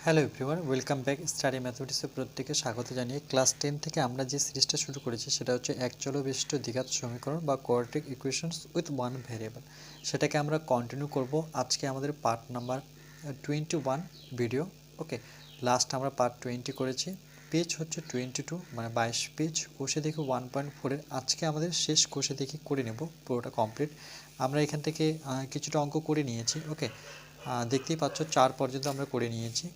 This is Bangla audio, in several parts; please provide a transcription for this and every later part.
Hello everyone, welcome back. Study ম্যাথমেটিক্সে প্রত্যেকে স্বাগত জানিয়ে ক্লাস 10 থেকে আমরা যে সিরিজটা শুরু করেছি সেটা হচ্ছে এক চলবিষ্ট দ্বিঘাত সমীকরণ বা quadratic equations with one variable, সেটাকে আমরা কন্টিনিউ করব। আজকে আমাদের পার্ট নাম্বার 21 ভিডিও। ওকে, লাস্ট আমরা পার্ট 20 করেছি, পেজ হচ্ছে 22 মানে 22 পেজ, কোষে দেখি 1.4-এর। আজকে আমাদের শেষ কোষে দেখি করে নেব পুরোটা কমপ্লিট। আমরা এখান থেকে কিছুটা অঙ্ক করে নিয়েছি। ওকে, দেখতেই পাচ্ছ 4 পর্যন্ত আমরা করে নিয়েছি,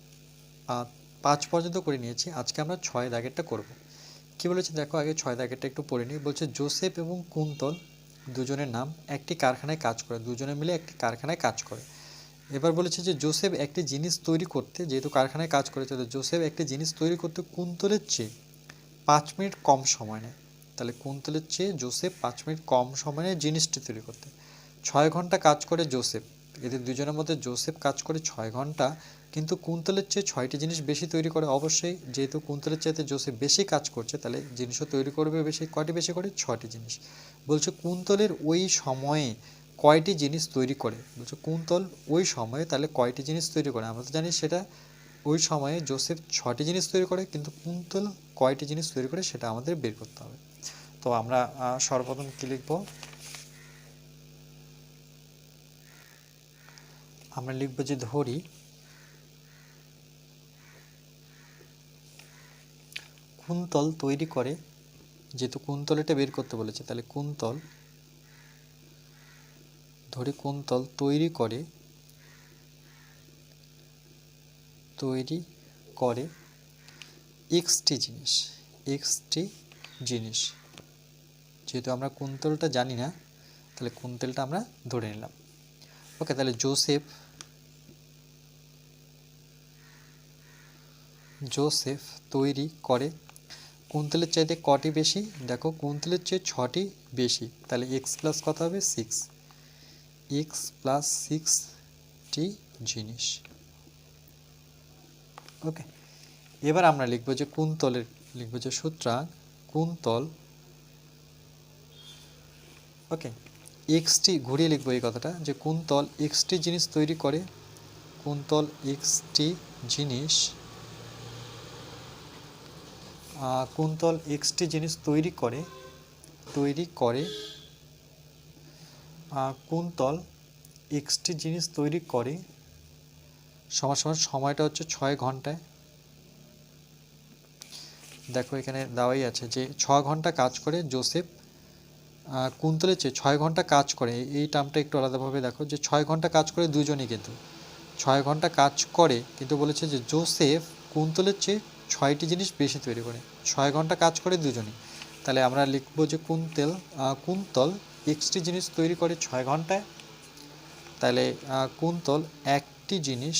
5 পর্যন্ত করে নিয়েছি। আজকে আমরা 6 দাগেরটা করব। কি বলেছে দেখো, আগে 6 দাগেরটা একটু পড়ে নিই। বলছে জোসেফ এবং কুন্তল দুজনের নাম, একটি কারখানায় কাজ করে, দুজনে মিলে একটি কারখানায় কাজ করে। এবার বলেছে যে জোসেফ একটি জিনিস তৈরি করতে, যেহেতু কারখানায় কাজ করেছে তো জোসেফ একটি জিনিস তৈরি করতে কুন্তলের চেয়ে 5 মিনিট কম সময় নেয়। তাহলে কুন্তলের চেয়ে জোসেফ 5 মিনিট কম সময় নেয় জিনিসটি তৈরি করতে। 6 ঘন্টা কাজ করে জোসেফ, এদের দুজনের মধ্যে জোসেফ কাজ করে 6 ঘন্টা, কিন্তু কুন্তলের চেয়ে 6টি জিনিস বেশি তৈরি করে। অবশ্যই যেহেতু কুন্তলের চাইতে জোসেফ বেশি কাজ করছে, তাহলে জিনিসও তৈরি করবে বেশি। কয়টি বেশি করে? 6টি জিনিস। বলছে কুন্তলের ওই সময়ে কয়টি জিনিস তৈরি করে। বলছে কুন্তল ওই সময়ে তাহলে কয়টি জিনিস তৈরি করে। আমরা তো জানি সেটা ওই সময়ে জোসেফ 6টি জিনিস তৈরি করে, কিন্তু কুন্তল কয়টি জিনিস তৈরি করে সেটা আমাদের বের করতে হবে। তো আমরা সর্বপ্রথম কি লিখব? আমরা লিখব যে ধরি কুন্তল তৈরি করে, যেহেতু কুন্তল এটা বের করতে বলেছে, তাহলে কুন্তল, ধরি কুন্তল তৈরি করে এক্সটি জিনিস। যেহেতু আমরা কুন্তলটা জানি না, তাহলে কুন্তলটা আমরা ধরে নিলাম। ওকে, তাহলে জোসেফ তৈরি করে, কুন্তলের চাইতে কটি বেশি? দেখো কুন্তলের চেয়ে 6টি বেশি, তাহলে এক্স প্লাস কত হবে? 6, এক্স প্লাস 6টি জিনিস। ওকে, এবার আমরা লিখব যে কুন্তলের, লিখব যে সুতরাং কুন্তল, ওকে এক্সটি ঘুরিয়ে লিখবো এই কথাটা, যে কুন্তল এক্সটি জিনিস তৈরি করে, কুন্তল এক্সটি জিনিস, কুন্তল এক্সটি জিনিস তৈরি করে কুন্তল এক্সটি জিনিস তৈরি করে সময়টা হচ্ছে 6 ঘন্টায়। দেখো এখানে দেওয়াই আছে যে 6 ঘন্টা কাজ করে জোসেফ, কুন্তলের চেয়ে 6 ঘন্টা কাজ করে, এই টার্মটা একটু আলাদাভাবে দেখো, যে 6 ঘন্টা কাজ করে দুজনই, কিন্তু 6 ঘন্টা কাজ করে, কিন্তু বলেছে যে জোসেফ কুন্তলের চেয়ে 6টি জিনিস বেশি তৈরি করে। 6 ঘন্টা কাজ করে দুজনই, তাহলে আমরা লিখব যে কুন্তল এক্সটি জিনিস তৈরি করে 6 ঘন্টায়, তাহলে কুন্তল একটি জিনিস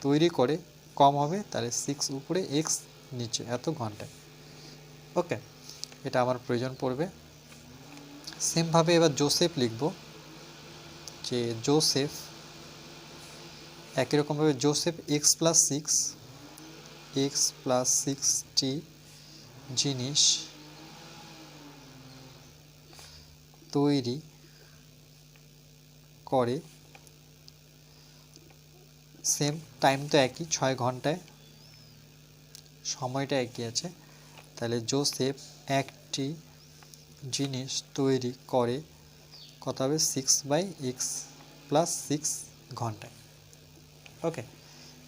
তৈরি করে কম হবে, তাহলে 6 উপরে এক্স নিচে এত ঘন্টায়। ওকে, এটা আমার প্রয়োজন পড়বে। সেমভাবে এবার জোসেফ লিখব, যে জোসেফ একই রকমভাবে জোসেফ এক্স প্লাস 6টি জিনিস তৈরি করে, সেম টাইম তো একই, 6 ঘন্টায়, সময়টা একই আছে, তাহলে জোসেফ একটি জিনিস তৈরি করে কত হবে? 6/x প্লাস 6 ঘন্টায়। ওকে,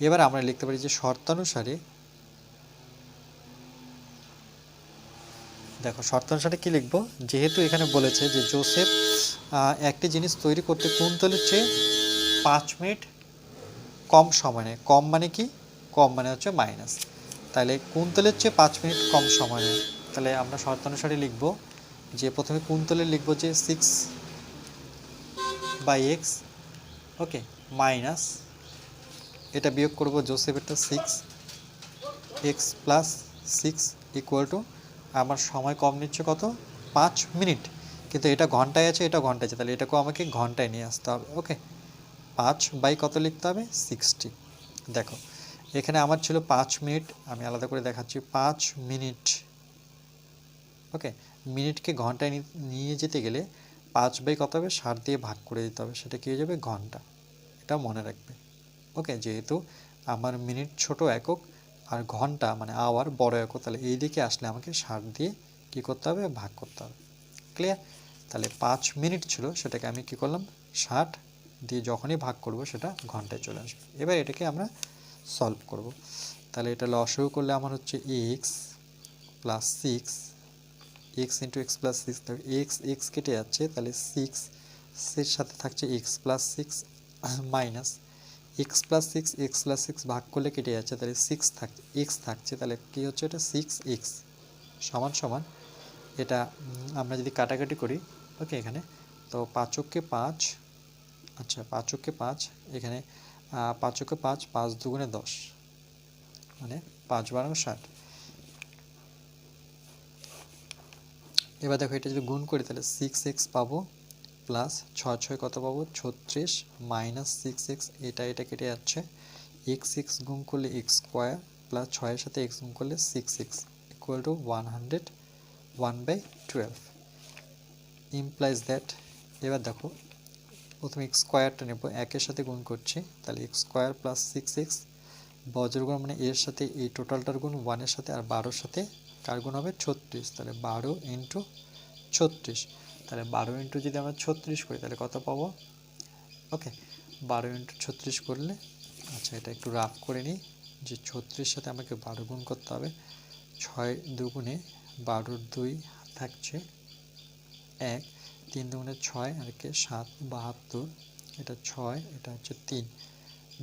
এবার আমরা লিখতে পারি যে শর্তানুসারে, দেখো শর্তানুসারে কি লিখব? যেহেতু এখানে বলেছে যে জোসেফ একটি জিনিস তৈরি করতে কুন্তলের চেয়ে 5 মিনিট কম সময় নেয়। কম মানে কি? কম মানে হচ্ছে মাইনাস, তাহলে কুন্তলের চেয়ে 5 মিনিট কম সময় নেয়। তাহলে আমরা শর্তানুসারে লিখব যে প্রথমে কুন্তলের লিখব যে 6/x, ওকে, মাইনাস এটা বিয়োগ করব জোসেফেরটা 6x প্লাস 6 ইকুয়াল টু, আমার সময় কম নিচ্ছে কত? 5 মিনিট, কিন্তু এটা ঘন্টায় আছে, এটা ঘন্টায় আছে, তাহলে এটাকেও আমাকে ঘন্টায় নিয়ে আসতে হবে। ওকে, 5 কত লিখতে হবে? 60। দেখো এখানে আমার ছিল 5 মিনিট, আমি আলাদা করে দেখাচ্ছি 5 মিনিট। ওকে, মিনিটকে ঘন্টায় নিয়ে যেতে গেলে 5 কত হবে? 60 দিয়ে ভাগ করে দিতে হবে, সেটা কী হয়ে যাবে? ঘন্টা। এটা মনে রাখবে। ওকে, যেহেতু আমার মিনিট ছোট একক আর ঘন্টা মানে আওয়ার বড় একক, তাহলে এই দিকে আসলে আমাকে 60 দিয়ে কি করতে হবে, ভাগ করতে হবে। ক্লিয়ার? তাহলে 5 মিনিট ছিল, সেটাকে আমি কি করলাম 60 দিয়ে যখনই ভাগ করব সেটা ঘন্টায় চলে আসবে। এবার এটাকে আমরা সলভ করব। তাহলে এটা লসাগু করলে আমার হচ্ছে x plus 6, x into x plus 6, x x কেটে যাচ্ছে, তাহলে 6 এর সাথে থাকছে x plus 6 minus x plus 6, x plus 6 ভাগ করলে কেটে যাচ্ছে, তাহলে 6 থাকছে, এক্স থাকছে, তাহলে কি হচ্ছে এটা 6x সমান সমান এটা আমরা যদি কাটাকাটি করি, ওকে, এখানে তো 5 × 5, আচ্ছা 5 × 5, এখানে 5 × 5, 5 দুগুণে 10, মানে 5 × 12 = 60। এবার দেখো এটা যদি গুণ করি তাহলে 6x পাবো প্লাস 6 6 কত পাবো 36 মাইনাস 6x, এটা কেটে যাচ্ছে, x গুণ করলে x² প্লাস 6 এর সাথে x গুণ করলে 6x equal to 101/12 implies that. এবার দেখো প্রথমে x² নেব, 1 এর সাথে গুণ করছি, তাহলে x² প্লাস 6x বজ্রগুণ মানে এর সাথে এই টোটালটার গুণ 1 এর সাথে, আর 12 সাথে কার গুণ হবে 36, তাহলে 12 × 36, তাহলে 12 ইন্টু যদি আমরা 36 করি তাহলে কত পাবো, ওকে 12 × 36 করলে, আচ্ছা এটা একটু রাফ করে নিই, যে 36 সাথে আমাকে 12 গুণ করতে হবে, 6 দুগুণে 12 2 থাকছে 1, 3 দুগুণে 6 আর কে 7 72, এটা 6, এটা হচ্ছে 3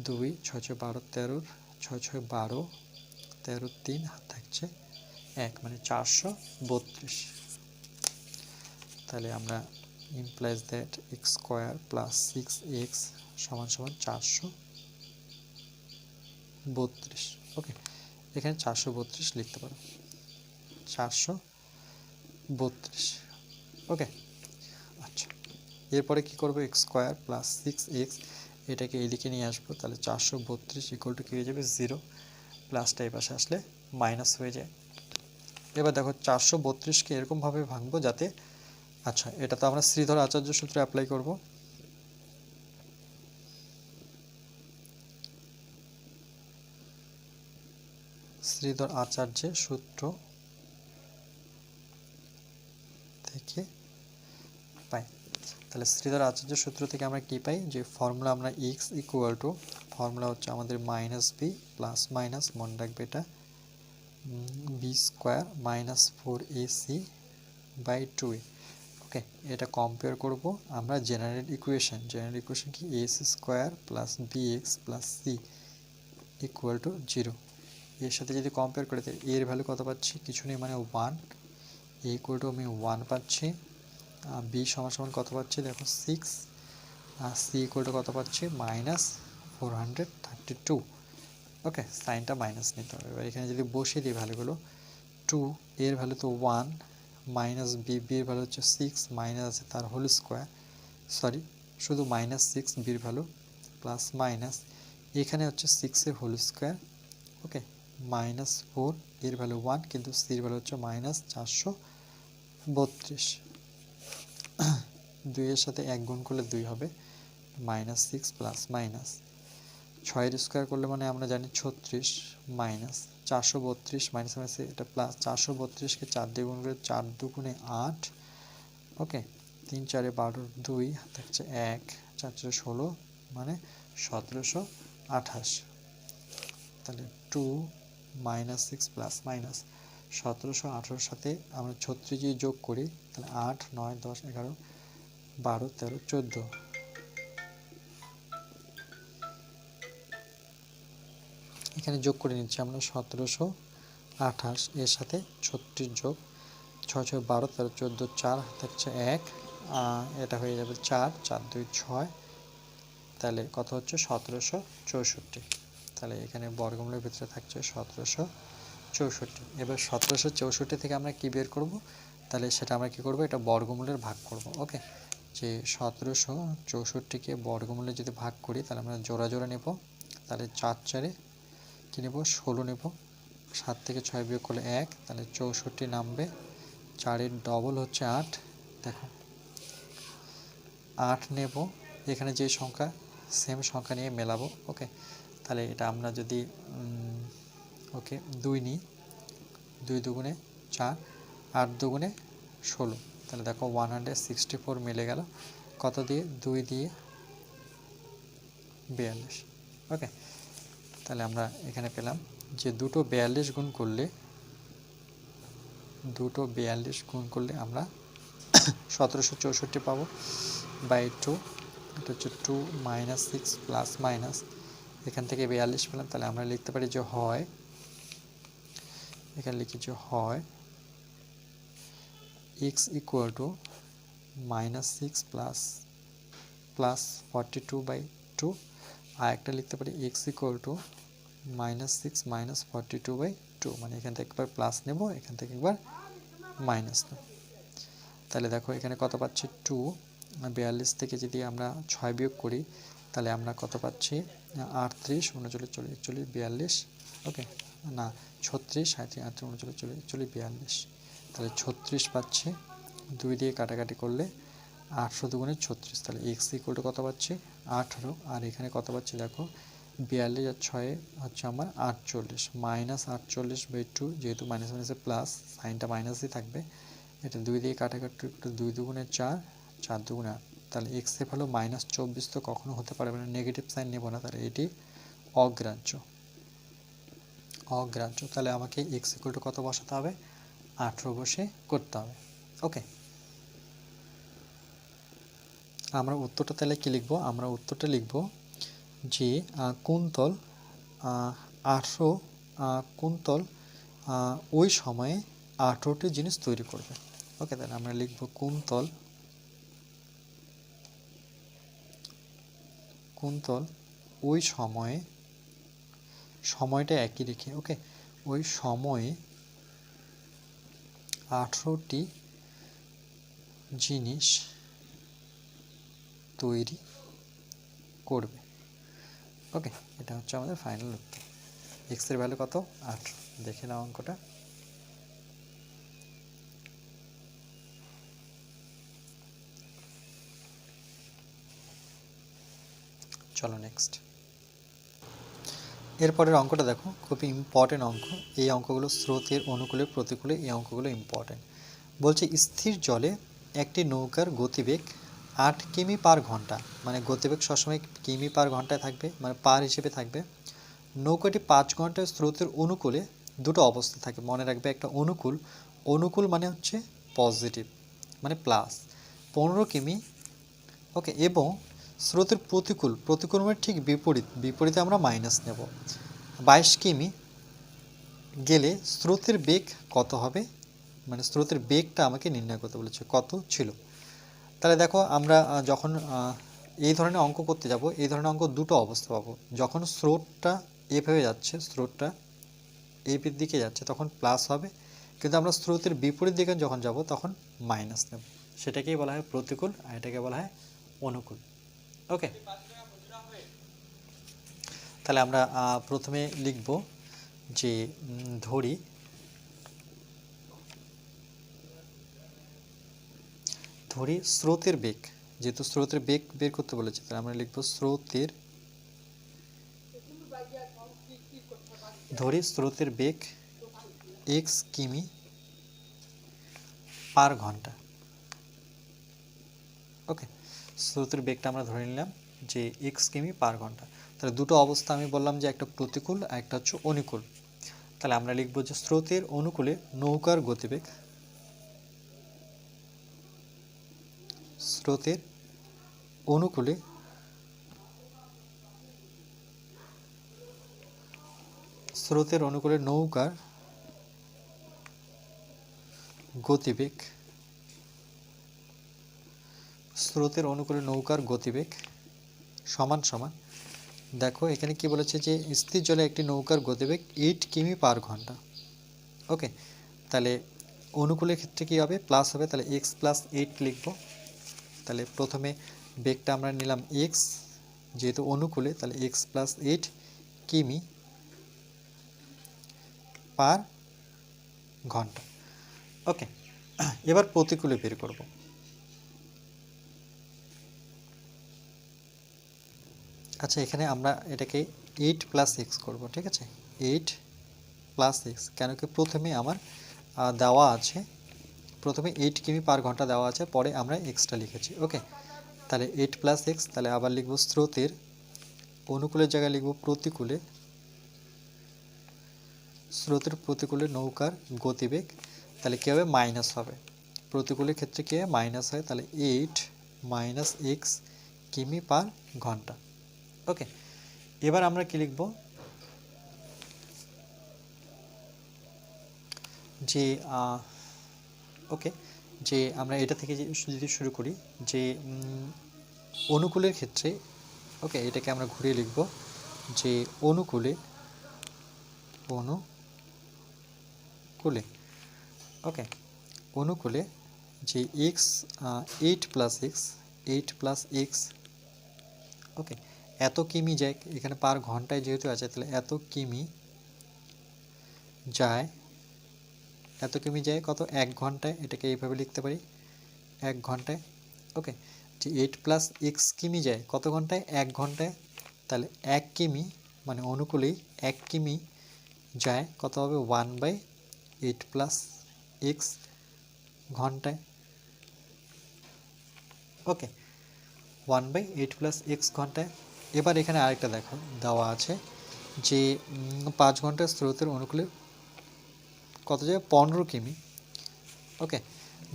2, 6 6 12 13, 6 6 12, 13 3 থাকছে 1, মানে 432। তাহলে আমরা implies that x² plus 6x সমান সমান 432। ওকে, এখানে 432 লিখতে পারো, 432। ওকে, আচ্ছা এরপরে কি করবো, x² প্লাস 6x এটাকে এদিকে নিয়ে আসবো, তাহলে 432 ইকুয়াল টু কি হয়ে যাবে 0, প্লাসটা এই পাশে আসলে মাইনাস হয়ে যায়। এবার দেখো 432কে এরকমভাবে ভাঙবো যাতে, আচ্ছা এটা তো আমরা শ্রীধর আচার্য সূত্র অ্যাপ্লাই করব, শ্রীধর আচার্যের সূত্র থেকে পাই। তাহলে শ্রীধর আচার্য সূত্র থেকে আমরা কি পাই, যে ফর্মুলা আমরা x ইকুয়াল টু, ফর্মুলা হচ্ছে আমাদের -b প্লাস মাইনাস, মনে রাখবে এটা b² মাইনাস 4ac/2a। ওকে, এটা কম্পেয়ার করব আমরা জেনারেল ইকুয়েশন কি a² plus bx plus c equal to 0, এর সাথে যদি কম্পেয়ার করে তাহলে এর ভ্যালু কত পাচ্ছি, কিছু নেই মানে 1, a ইকুয়াল টু আমি 1 পাচ্ছি, b সমান সমান কত পাচ্ছি দেখো 6, আর c ইকুয়াল টু কত পাচ্ছি -432। ওকে, সাইনটা মাইনাস নিতে হবে। এবার এখানে যদি বসিয়ে দিই ভ্যালুগুলো, 2 এর ভ্যালু তো 1, মাইনাস বি এর ভ্যালু হচ্ছে 6, মাইনাস আছে তার হোল স্কোয়ার, সরি শুধু -6 বির ভ্যালু, প্লাস মাইনাস এখানে হচ্ছে 6 এর হোল স্কোয়ার, ওকে -4 এর ভ্যালু 1, কিন্তু সি এর ভ্যালু হচ্ছে -432, 2 এর সাথে 1 গুণ করলে 2 হবে, -6 প্লাস মাইনাস 6 এর স্কোয়ার করলে মানে আমরা জানি 36, মাইনাস 432 মাইনাস মাইনাস এটা প্লাস, 432কে 4 দিয়ে গুণ করে 4 দুগুণে 8, ওকে 3 4 12 2 থাকছে 1, 4 4 16 মানে 1728। তাহলে 2 -6 প্লাস মাইনাস 1718 সাথে আমরা 36 যদি যোগ করি তাহলে 8 9 10 11 12 13 14, এখানে যোগ করে নিচ্ছি আমরা 1728, এর সাথে 36 যোগ 6 6 12 13 14 4 থাকছে 1, এটা হয়ে যাবে 4 4 2 6, তাহলে কত হচ্ছে 1764। তাহলে এখানে বর্গমূলের ভিতরে থাকছে 1764। এবার 1764 থেকে আমরা কি বের করব, তাহলে সেটা আমরা কি করব, এটা বর্গমূলের ভাগ করব। ওকে, যে 1764কে বর্গমূলে যদি ভাগ করি তাহলে আমরা জোড়া জোড়া নেব, তাহলে 4 4 কি নেব 16 নেব, 7 থেকে 6 বিয়োগ করলে 1, তাহলে 64 নামবে, 4 এর ডবল হচ্ছে 8, দেখো 8 নেব, এখানে যে সংখ্যা সেম সংখ্যা নিয়ে মেলাবো, ওকে তাহলে এটা আমরা যদি ওকে 2 নিই, 2 দুগুণে 4, 8 দুগুণে 16, তাহলে দেখো 164 মিলে গেল কত দিয়ে, 2 দিয়ে 42। ওকে, তাহলে আমরা এখানে পেলাম যে দুটো 42 গুণ করলে আমরা 1764 পাবো বাই 2, এটা হচ্ছে 2 - 6 প্লাস মাইনাস এখান থেকে 42 পেলাম। তাহলে আমরা লিখতে পারি যে হয়, এখানে লিখি যে হয় x ইকুয়াল টু -6 প্লাস 42/2, আর একটা লিখতে পারি x ইকুয়াল টু -6 - 42/2, মানে এখান থেকে একবার প্লাস নেব, এখান থেকে একবার মাইনাস নেব। তাহলে দেখো এখানে কত পাচ্ছি 2, 42 থেকে যদি আমরা 6 বিয়োগ করি তাহলে আমরা কত পাচ্ছি 38, 39, 40, 41, 42, ওকে না 36, 37, 38, 39, 40, 41, 42, তাহলে 36 পাচ্ছি। 2 দিয়ে কাটাকাটি করলে 8 দুগুণে 36, তাহলে এক্স ইকুয়াল টু কত পাচ্ছি 18, আর এখানে কত পাচ্ছি দেখো 42 আর 6 হচ্ছে আমার 48, -48/2, যেহেতু মাইনাস মাইনাসে প্লাস সাইনটা মাইনাসই থাকবে, এটা 2 দিয়ে কাটাকাটি 2 দুগুণে 4, 4 দুগুণে 8, তাহলে এক্স এর ভ্যালু -24 তো কখনো হতে পারবে না, নেগেটিভ সাইন নেব না, তাহলে এটি অগ্রাহ্য। তাহলে আমাকে এক্স ইকুয়াল টু কত বসাতে হবে 18 বসে করতে হবে। ওকে, আমরা উত্তরটা তাহলে কি লিখব, আমরা উত্তরটা লিখব যে কুন্তল 18 কুন্তল ওই সময়ে 18টি জিনিস তৈরি করবে। ওকে, তাহলে আমরা লিখব কুন্তল ওই সময়ে, সময়টা একই রেখে, ওকে ওই সময়ে 18টি জিনিস তৈরি করবে। ওকে, এটা হচ্ছে আমাদের ফাইনাল উত্তর। এক্স এর ভ্যালু কত 18, দেখে নাও অঙ্কটা। চলো নেক্সট, এরপরের অঙ্কটা দেখো, খুবই ইম্পর্টেন্ট অঙ্ক। এই অঙ্কগুলো স্রোতের অনুকূলে প্রতিকূলে, এই অঙ্কগুলো ইম্পর্টেন্ট। বলছে স্থির জলে একটি নৌকার গতিবেগ 8 কিমি পার ঘন্টা, মানে গতিবেগ সবসময় কিমি পার ঘন্টায় থাকবে, মানে পার হিসেবে থাকবে। নৌকাটি 5 ঘন্টায় স্রোতের অনুকূলে, দুটো অবস্থা থাকে মনে রাখবে, একটা অনুকূল মানে হচ্ছে পজিটিভ মানে প্লাস 15 কিমি, ওকে, এবং স্রোতের প্রতিকূল মানে ঠিক বিপরীতে আমরা মাইনাস নেব। 22 কিমি গেলে স্রোতের বেগ কত হবে, মানে স্রোতের বেগটা আমাকে নির্ণয় করতে বলেছে, কত ছিল। তাহলে দেখো আমরা যখন এই ধরনের অঙ্ক করতে যাব, এই ধরনের অঙ্ক দুটো অবস্থা পাবো। যখন স্রোতটা এভাবে যাচ্ছে, স্রোতটা এই দিকে যাচ্ছে, তখন প্লাস হবে, কিন্তু আমরা স্রোতের বিপরীত দিকে যখন যাব তখন মাইনাস নেব। সেটাকেই বলা হয় প্রতিকূল, আর এটাকে বলা হয় অনুকূল। ওকে, তাহলে আমরা প্রথমে লিখব যে ধরি স্রোতের বেগ, যেহেতু স্রোতের বেগ বের করতে বলেছে, তাহলে আমরা লিখব স্রোতের বেগ x কিমি পার ঘন্টা। ওকে, স্রোতের বেগটা আমরা ধরে নিলাম যে x কিমি পার ঘন্টা। তাহলে দুটো অবস্থা আমি বললাম যে একটা প্রতিকূল আর একটা হচ্ছে অনুকূল। তাহলে আমরা লিখব যে স্রোতের অনুকূলে নৌকার গতিবেগ, স্রোতের অনুকূলে নৌকার গতিবেগ, সমান সমান, দেখো এখানে কি বলেছে যে স্থির জলে একটি নৌকার গতিবেগ 8 কিমি পার ঘন্টা। ওকে, তাহলে অনুকূলের ক্ষেত্রে কি হবে, প্লাস হবে, তাহলে x + 8 লিখব। তাহলে প্রথমে বেগটা আমরা নিলাম x, যেহেতু অনুকূলে, তাহলে x + 8 কিমি পার ঘন্টা। ওকে, এবার প্রতিকূলে বের করব। আচ্ছা, এখানে আমরা এটাকে 8 প্লাস এক্স করবো, ঠিক আছে, 8 প্লাস এক্স, কেন কি প্রথমে আমার দেওয়া আছে, প্রথমে 8 কিমি পার ঘন্টা দেওয়া আছে, পরে আমরা এক্সটা লিখেছি। ওকে, তাহলে 8 প্লাস এক্স, তাহলে আবার লিখব স্রোতের, অনুকূলের জায়গায় লিখব প্রতিকূলে, স্রোতের প্রতিকূলে নৌকার গতিবেগ, তাহলে কী হবে, মাইনাস হবে, প্রতিকূলের ক্ষেত্রে কী হয়, মাইনাস হয়, তাহলে 8 মাইনাস এক্স কিমি পার ঘন্টা। ওকে, এবার আমরা কি লিখব, যে ওকে, যে আমরা এটা থেকে যদি শুরু করি, যে অনুকূলের ক্ষেত্রে, ওকে, এটাকে আমরা ঘুরিয়ে লিখব, যে অনুকূলে, অনুকূলে, ওকে, অনুকূলে যে x, 8 plus x, 8 plus x, okay, এত কিমি যায়, এখানে পার ঘন্টায় যেহেতু আছে, তাহলে এত কিমি যায়, এত কিমি যায় কত, 1 ঘন্টায়, এটাকে এইভাবে লিখতে পারি 1 ঘন্টায়। ওকে, যে 8 প্লাস এক্স কিমি যায় কত ঘন্টায়, 1 ঘন্টায়, তাহলে 1 কিমি মানে অনুকূলেই 1 কিমি যায় কত হবে, 1/8 প্লাস এক্স ঘন্টায়। ওকে, 1/8 প্লাস এক্স ঘন্টায়। এবার এখানে আরেকটা দেখো দেওয়া আছে, যে 5 ঘন্টার স্রোতের অনুকূলে কত যায়, 15 কিমি। ওকে,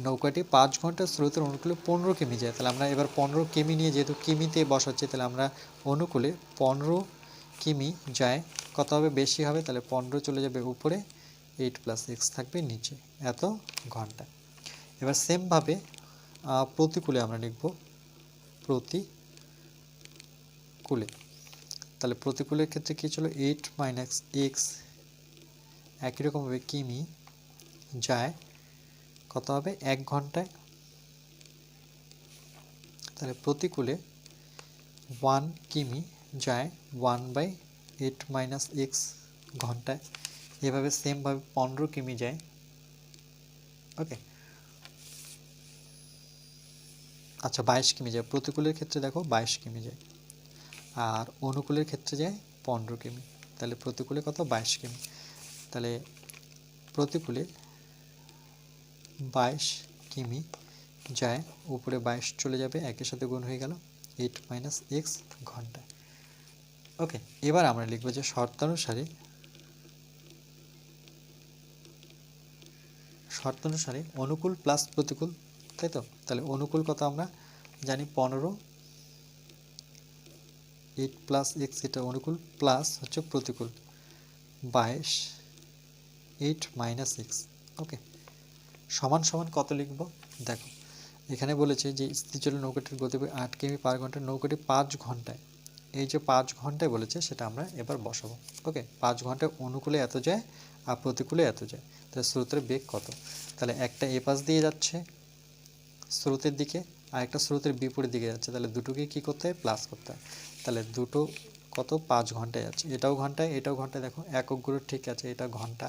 নৌকাটি 5 ঘন্টার স্রোতের অনুকূলে 15 কিমি যায়, তাহলে আমরা এবার 15 কিমি নিয়ে, যেহেতু কিমিতে বসাচ্ছি, তাহলে আমরা অনুকূলে 15 কিমি যায় কত হবে, বেশি হবে, তাহলে 15 চলে যাবে উপরে, 8 প্লাস এক্স থাকবে নিচে, এত ঘন্টা। এবার সেমভাবে প্রতিকূলে আমরা লিখব, প্রতিকূলে, তাহলে প্রতিকূলের ক্ষেত্রে কী ছিল, 8 মাইনাস এক্স, একই রকমভাবে কিমি যায় কত হবে, 1 ঘন্টায়, তাহলে প্রতিকূলে 1 কিমি যায় 1/8 মাইনাস এক্স ঘন্টায়। এভাবে সেমভাবে 15 কিমি যায়। ওকে, আচ্ছা 22 কিমি যায়, প্রতিকূলের ক্ষেত্রে দেখো 22 কিমি যায়, আর অনুকূলের ক্ষেত্রে যায় 15 কিমি, তাহলে প্রতিকূলে কত, 22 কিমি, তাহলে প্রতিকূলে 22 কিমি যায়, উপরে 22 চলে যাবে, একের সাথে গুণ হয়ে গেল, 8 মাইনাস এক্স ঘন্টায়। ওকে, এবার আমরা লিখব যে শর্তানুসারে অনুকূল প্লাস প্রতিকূল, তাই তো, তাহলে অনুকূল কত আমরা জানি 15, 8 প্লাস এক্স এটা অনুকূল, প্লাস হচ্ছে প্রতিকূল 22, 8 মাইনাস এক্স। ওকে, সমান সমান কত লিখব, দেখো এখানে বলেছে যে স্থিতিশীল নৌকাটির গতিবেগ 8 কিমি পার ঘন্টা, নৌকাটি 5 ঘন্টায়, এই যে 5 ঘন্টায় বলেছে সেটা আমরা এবার বসাবো। ওকে, 5 ঘন্টায় অনুকূলে এত যায় আর প্রতিকূলে এত যায়, তাহলে স্রোতের বেগ কত, তাহলে একটা এ পাশ দিয়ে যাচ্ছে স্রোতের দিকে, আর একটা স্রোতের বিপরীত দিকে যাচ্ছে, তাহলে দুটোকে কি করতে হয়, প্লাস করতে হয়, তাহলে দুটো কত, 5 ঘন্টায় যাচ্ছে, এটাও ঘন্টায় এটাও ঘন্টায়, দেখো এককগুলো ঠিক আছে, এটা ঘন্টা,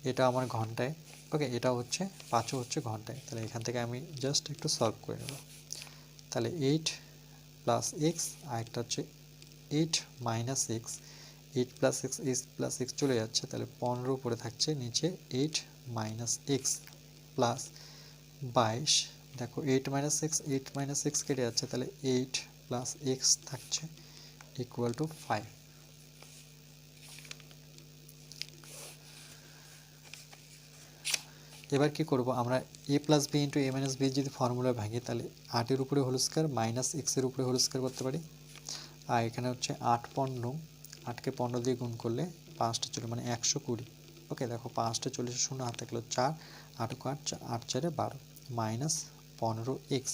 এটা আমার ঘন্টায়। ওকে, এটা হচ্ছে 5ও হচ্ছে ঘন্টায়, তাহলে এখান থেকে আমি জাস্ট একটু সলভ করে নেব, তাহলে 8 প্লাস এক্স, আর একটা হচ্ছে 8 minus x, 8 plus x, 8 plus x চলে যাচ্ছে, তাহলে 15 পড়ে থাকছে নিচে, 8 মাইনাস এক্স প্লাস 22, দেখো 8 মাইনাস এক্স, 8 মাইনাস এক্স কেটে যাচ্ছে, তাহলে 8 প্লাস এক্স থাকছে ইকুয়াল টু 5। এবার কি করব আমরা, এ প্লাস বি ইন্টু এ মাইনাস বি যদি ফর্মুলা ভাঙি, তাহলে 8-এর উপরে হোল স্কয়ার মাইনাস এক্সের উপরে হোল স্কয়ার করতে পারি, আর এখানে হচ্ছে 8 15, 8কে 15 দিয়ে গুণ করলে 5টা চলে মানে 120। ওকে, দেখো 5টা 40 শূন্য হাত থাকলো 4, 8 8 8 4 12 মাইনাস 15 এক্স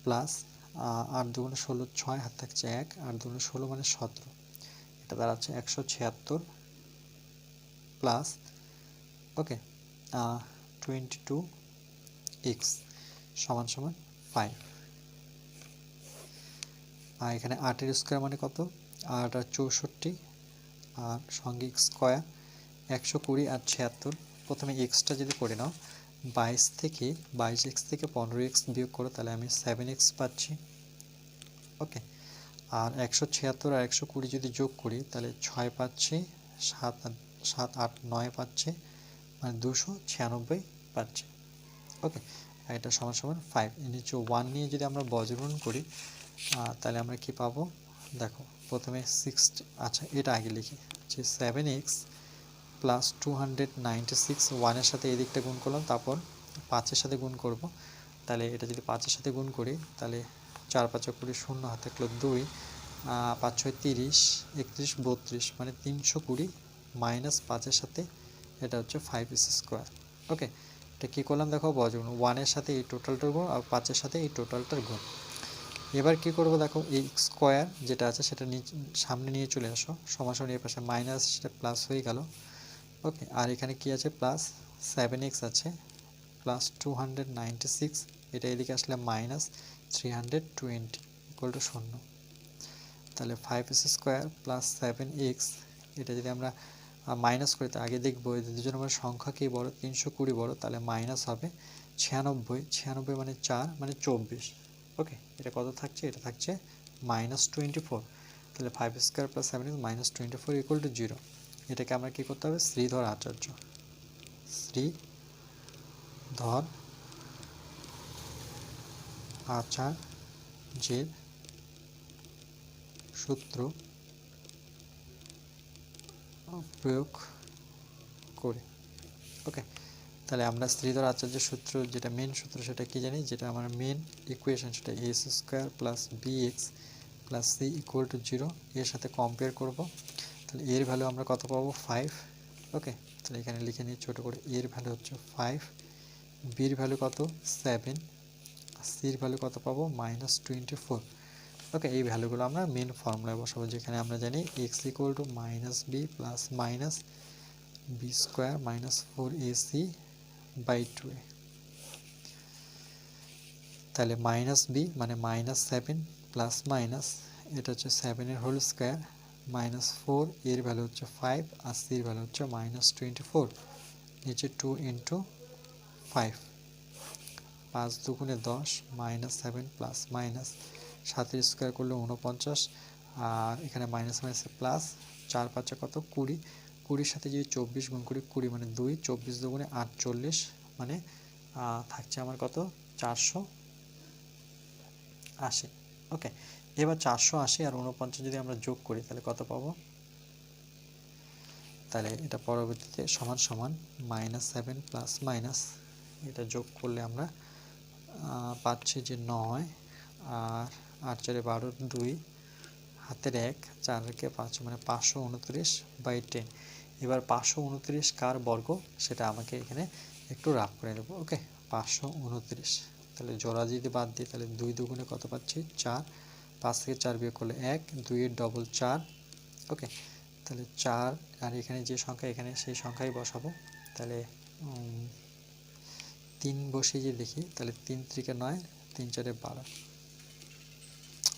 প্লাস 8 2 16, 6 হাত থাকছে 1, 8 2 16 মানে 17, এটা দাঁড়াচ্ছে 176 প্লাস, ওকে, 22 এক্স সমান সমান 5, আর এখানে 8-এর স্কোয়ার মানে কত, 8 আর 64, আর সঙ্গে এক্স স্কোয়ার 120 আর 76, প্রথমে এক্সটা যদি করে নাও, 22 থেকে 22 এক্স থেকে 15 এক্স বিয়োগ করো, তাহলে আমি 7 এক্স পাচ্ছি। ওকে, আর 176 আর 120 যদি যোগ করি তাহলে 6 পাচ্ছি, 7 7 8 9 পাচ্ছি, মানে 296 পাচ্ছি। ওকে, এটা সমান সমান 5। এর নিচে 1 নিয়ে যদি আমরা বজ্রগুণ করি তাহলে আমরা কি পাবো দেখো। প্রথমে 60, আচ্ছা এটা আগে লিখি যে 7x প্লাস 296 1-এর সাথে এই দিকটা গুণ করলাম, তারপর 5-এর সাথে গুণ করব। তাহলে এটা যদি 5-এর সাথে গুণ করি তাহলে 4 5 20, 0 হাতে থাকলো 2, 5 6 30, 31 32, মানে 320 মাইনাস 5-এর সাথে এটা হচ্ছে 5s স্কোয়ার। ওকে, এটা কী করলাম দেখো, বজ্রগুণ 1-এর সাথে এই টোটালটার গুণ আর 5-এর সাথে এই টোটালটার গুণ। এবার কি করব দেখো, এই স্কোয়ার যেটা আছে সেটা সামনে নিয়ে চলে আসো, সমাসন এর পাশে মাইনাস, সেটা প্লাস হয়ে গেল। ওকে, আর এখানে কি আছে, প্লাস 7x আছে, প্লাস 296, এটা এদিকে আসলে মাইনাস 320 ইকুয়াল টু 0। তাহলে 5s স্কোয়ার প্লাস 7x, এটা যদি আমরা মাইনাস করি, তো আগে দেখবো দুটো নম্বরের সংখ্যা কি বড়, 320 বড়, তাহলে মাইনাস হবে 96, 96 মানে 4 মানে 24। ওকে, এটা কত থাকছে, এটা থাকছে -24। তাহলে 5 square plus 7x -24 equal to 0। এটাকে আমরা কি করতে হবে, শ্রীধর আচার্য, শ্রীধর আচার্যের সূত্র প্রয়োগ করে। ওকে, তাহলে আমরা শ্রীধর আচার্যের সূত্র, যেটা মেন সূত্র সেটা কি জানি, যেটা আমার মেন ইকুয়েশন, সেটা S square plus B X plus C equal to 0, এর সাথে কম্পেয়ার করব। তাহলে এর ভ্যালু আমরা কত পাবো, 5। ওকে, তাহলে এখানে লিখে নিই ছোটো করে, এর ভ্যালু হচ্ছে 5, বির ভ্যালু কত 7, সির ভ্যালু কত পাবো -24। ওকে, এই ভ্যালুগুলো আমরা মেন ফর্মুলায় বসাবো, যেখানে আমরা জানি X equal to -b plus minus B square minus 4ac by 2a। তাহলে -b মানে -7 প্লাস মাইনাস, এটা হচ্ছে 7-এর হোল স্কোয়ার মাইনাস 4, এর ভ্যালু হচ্ছে 5 আর সির ভ্যালু হচ্ছে -24, নিচে 2 ইন্টু 5, 5 দুগুণে 10, -7 প্লাস মাইনাস 7-এর স্কোয়ার করলে 49, আর এখানে মাইনাস মাইনাসে প্লাস, 4 5 কত 20, 20-র সাথে যদি 24 গুণ করি, 20 মানে 2, 24 দুগুণে 48, মানে থাকছে আমার কত 480। ওকে, এবার 480 আর 49 যদি আমরা যোগ করি তাহলে কত পাবো, তাহলে এটা পরবর্তীতে সমান সমান -7 প্লাস মাইনাস, এটা যোগ করলে আমরা পাচ্ছি যে 9, আর 8 4 12, 2 হাতের 1, 4 কে 5, মানে 529 বাই 10। এবার 529 কার বর্গ সেটা আমাকে এখানে একটু রাফ করে নেব। ওকে, 529, তাহলে জোড়া যদি বাদ দিই তাহলে 2 দুগুণে কত পাচ্ছি 4, 5 থেকে 4 বিয়োগ করলে 1, 2 এর ডবল 4। ওকে, তাহলে 4, আর এখানে যে সংখ্যা এখানে সেই সংখ্যাই বসাবো। তাহলে 3 বসিয়ে যে দেখি, তাহলে 3 3 9, 3 4 12,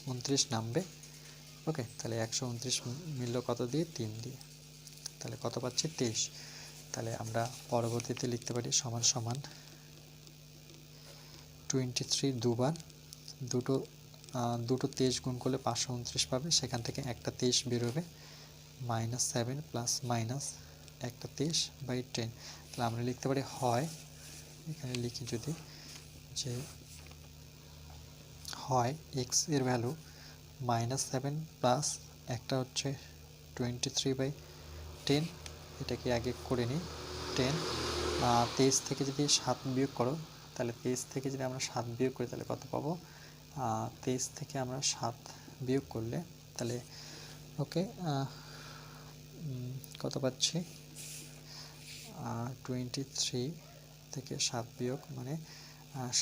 29 নামবে। ওকে, তাহলে 129 মিলল কত দিয়ে, 3 দিয়ে, তাহলে কত পাচ্ছি 23। তাহলে আমরা পরবর্তীতে লিখতে পারি সমান সমান 23 দুবার, দুটো 23 গুণ করলে 529 পাবে, সেখান থেকে একটা 23 বেরোবে, -7 প্লাস মাইনাস একটা 23 বাই 10। তাহলে আমরা লিখতে পারি হয়, এখানে লিখি যদি, যে হয় এক্স এর ভ্যালু -7 প্লাস একটা হচ্ছে 23/10, এটাকে আগে করে নিই 10, 23 থেকে যদি 7 বিয়োগ করো, তাহলে 23 থেকে যদি আমরা 7 বিয়োগ করি তাহলে কত পাবো, 23 থেকে আমরা 7 বিয়োগ করলে তাহলে ওকে কত পাচ্ছি, 23 থেকে 7 বিয়োগ মানে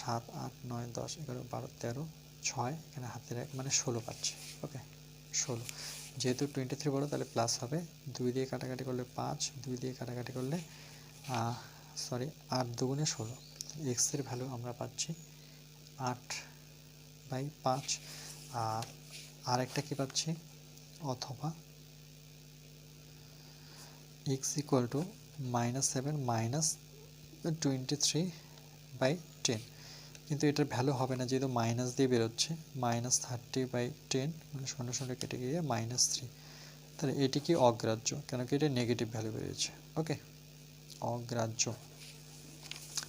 7 8 9 10 11 12 13 6, এখানে হাতের 1 মানে 16 পাচ্ছি। ওকে, 16, যেহেতু 23 বড় তাহলে প্লাস হবে, 2 দিয়ে কাটাকাটি করলে 5, 2 দিয়ে কাটাকাটি করলে সরি 8 দুগুণে 16, এক্স এর ভ্যালু আমরা পাচ্ছি 8/5। আর আরেকটা কি পাচ্ছি, অথবা x ইকুয়াল টু -7 - 23/10, কিন্তু এটার ভ্যালু হবে না যেহেতু মাইনাস দিয়ে বেরোচ্ছে, -30/10 মানে 0 0 কেটে গিয়ে -3, তাহলে এটি কি অগ্রাহ্য, কেন কি এটা নেগেটিভ ভ্যালু বেরিয়েছে। ওকে, অগ্রাহ্য।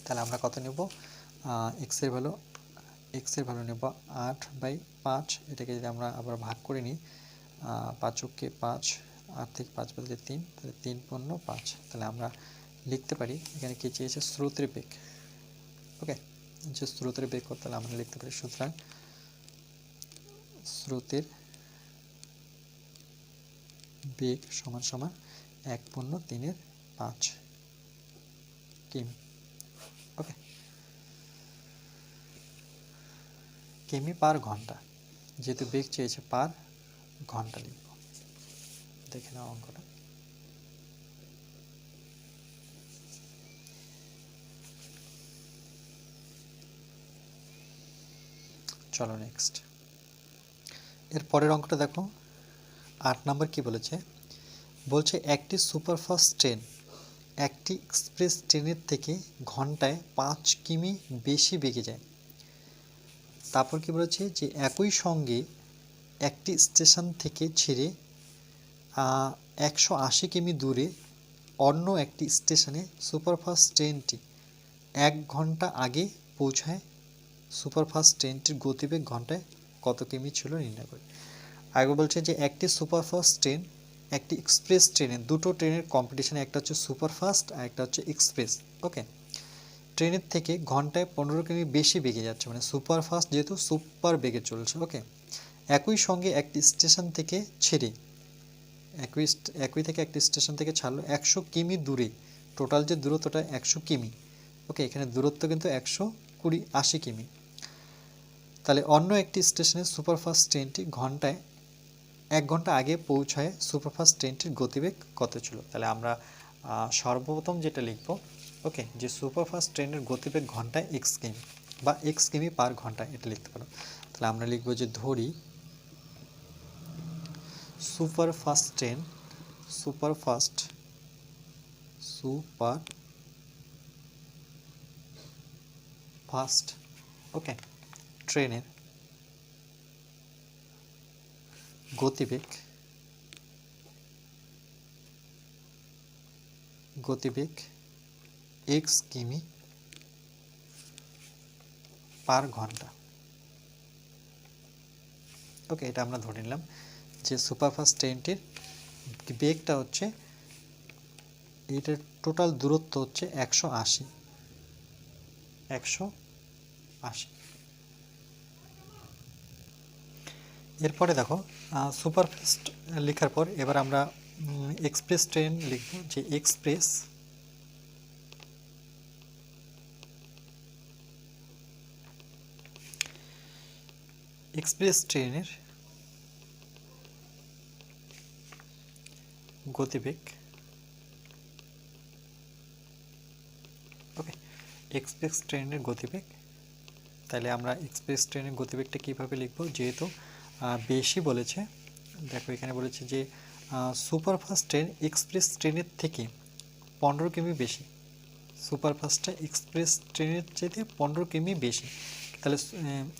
তাহলে আমরা কত নেব, এক্স এর ভ্যালু নেব 8/5। এটাকে যদি আমরা আবার ভাগ করে নিই, 5 5, 8 থেকে 5 বলতে 3, তাহলে 3 × 5। তাহলে আমরা লিখতে পারি এখানে কি চেয়েছে, স্রোতের বেগ। ওকে, যে স্রোতের বেগ, তাহলে আমরা লিখতে পারি সুতরাং স্রোতের বেগ সমান সমান 1/3/5 কিমি। ওকে, কিমি পার ঘন্টা, যেহেতু বেগ চেয়েছে পার ঘন্টা লিখব। দেখে নাও অঙ্কটা। চলো নেক্সট, এর পরের অঙ্কটা দেখো। 8 নম্বর কি বলেছে, বলছে একটি সুপারফাস্ট ট্রেন একটি এক্সপ্রেস ট্রেনের থেকে ঘন্টায় 5 কিমি বেশি বেগে যায়। তারপর কি বলেছে যে একই সঙ্গে একটি স্টেশন থেকে ছেড়ে 180 কিমি দূরে অন্য একটি স্টেশনে সুপারফাস্ট ট্রেনটি 1 ঘন্টা আগে পৌঁছায়। সুপারফাস্ট ট্রেনটির গতিবেগ ঘন্টায় কত কিমি ছিল নির্ণয় করে। আগে বলছে যে একটি সুপারফাস্ট ট্রেন একটি এক্সপ্রেস ট্রেনে, দুটো ট্রেনের কম্পিটিশনে, একটা হচ্ছে সুপারফাস্ট আর একটা হচ্ছে এক্সপ্রেস। ওকে, ট্রেনের থেকে ঘন্টায় 15 কিমি বেশি বেগে যাচ্ছে, মানে সুপারফাস্ট যেহেতু সুপার বেগে চলছে। ওকে, একই সঙ্গে একটি স্টেশন থেকে ছেড়ে, একই থেকে একটি স্টেশন থেকে ছাড়লো 100 কিমি দূরে, টোটাল যে দূরত্বটা 100 কিমি। ওকে, এখানে দূরত্ব কিন্তু 180 কিমি। তাহলে অন্য একটি স্টেশনে সুপারফাস্ট ট্রেনটি ঘন্টায় 1 ঘন্টা আগে পৌঁছায়, সুপারফাস্ট ট্রেনটির গতিবেগ কত ছিল। তাহলে আমরা সর্বপ্রথম যেটা লিখব, ওকে, যে সুপারফাস্ট ট্রেনের গতিবেগ ঘন্টায় x কিমি বা x কিমি পার ঘন্টা, এটা লিখতে পারো। তাহলে আমরা লিখব যে ধরি সুপারফাস্ট ওকে ট্রেনের গতিবেগ x কিমি পার ঘন্টা। ওকে, এটা আমরা ধরে নিলাম যে সুপারফাস্ট ট্রেনটির বেগটা হচ্ছে, এটার টোটাল দূরত্ব হচ্ছে 180। এরপরে দেখো সুপারফাস্ট লেখার পর এবার আমরা এক্সপ্রেস ট্রেন লিখব, যে এক্সপ্রেস ট্রেনের গতিবেগ। ওকে, এক্সপ্রেস ট্রেনের গতিবেগ। তাহলে আমরা এক্সপ্রেস ট্রেনের গতিবেগটা কীভাবে লিখব, যেহেতু বেশি বলেছে। দেখো এখানে বলেছে যে সুপারফাস্ট ট্রেন এক্সপ্রেস ট্রেনের থেকে 15 কিমি বেশি, সুপারফাস্টটা এক্সপ্রেস ট্রেনের চেয়ে 15 কিমি বেশি। তাহলে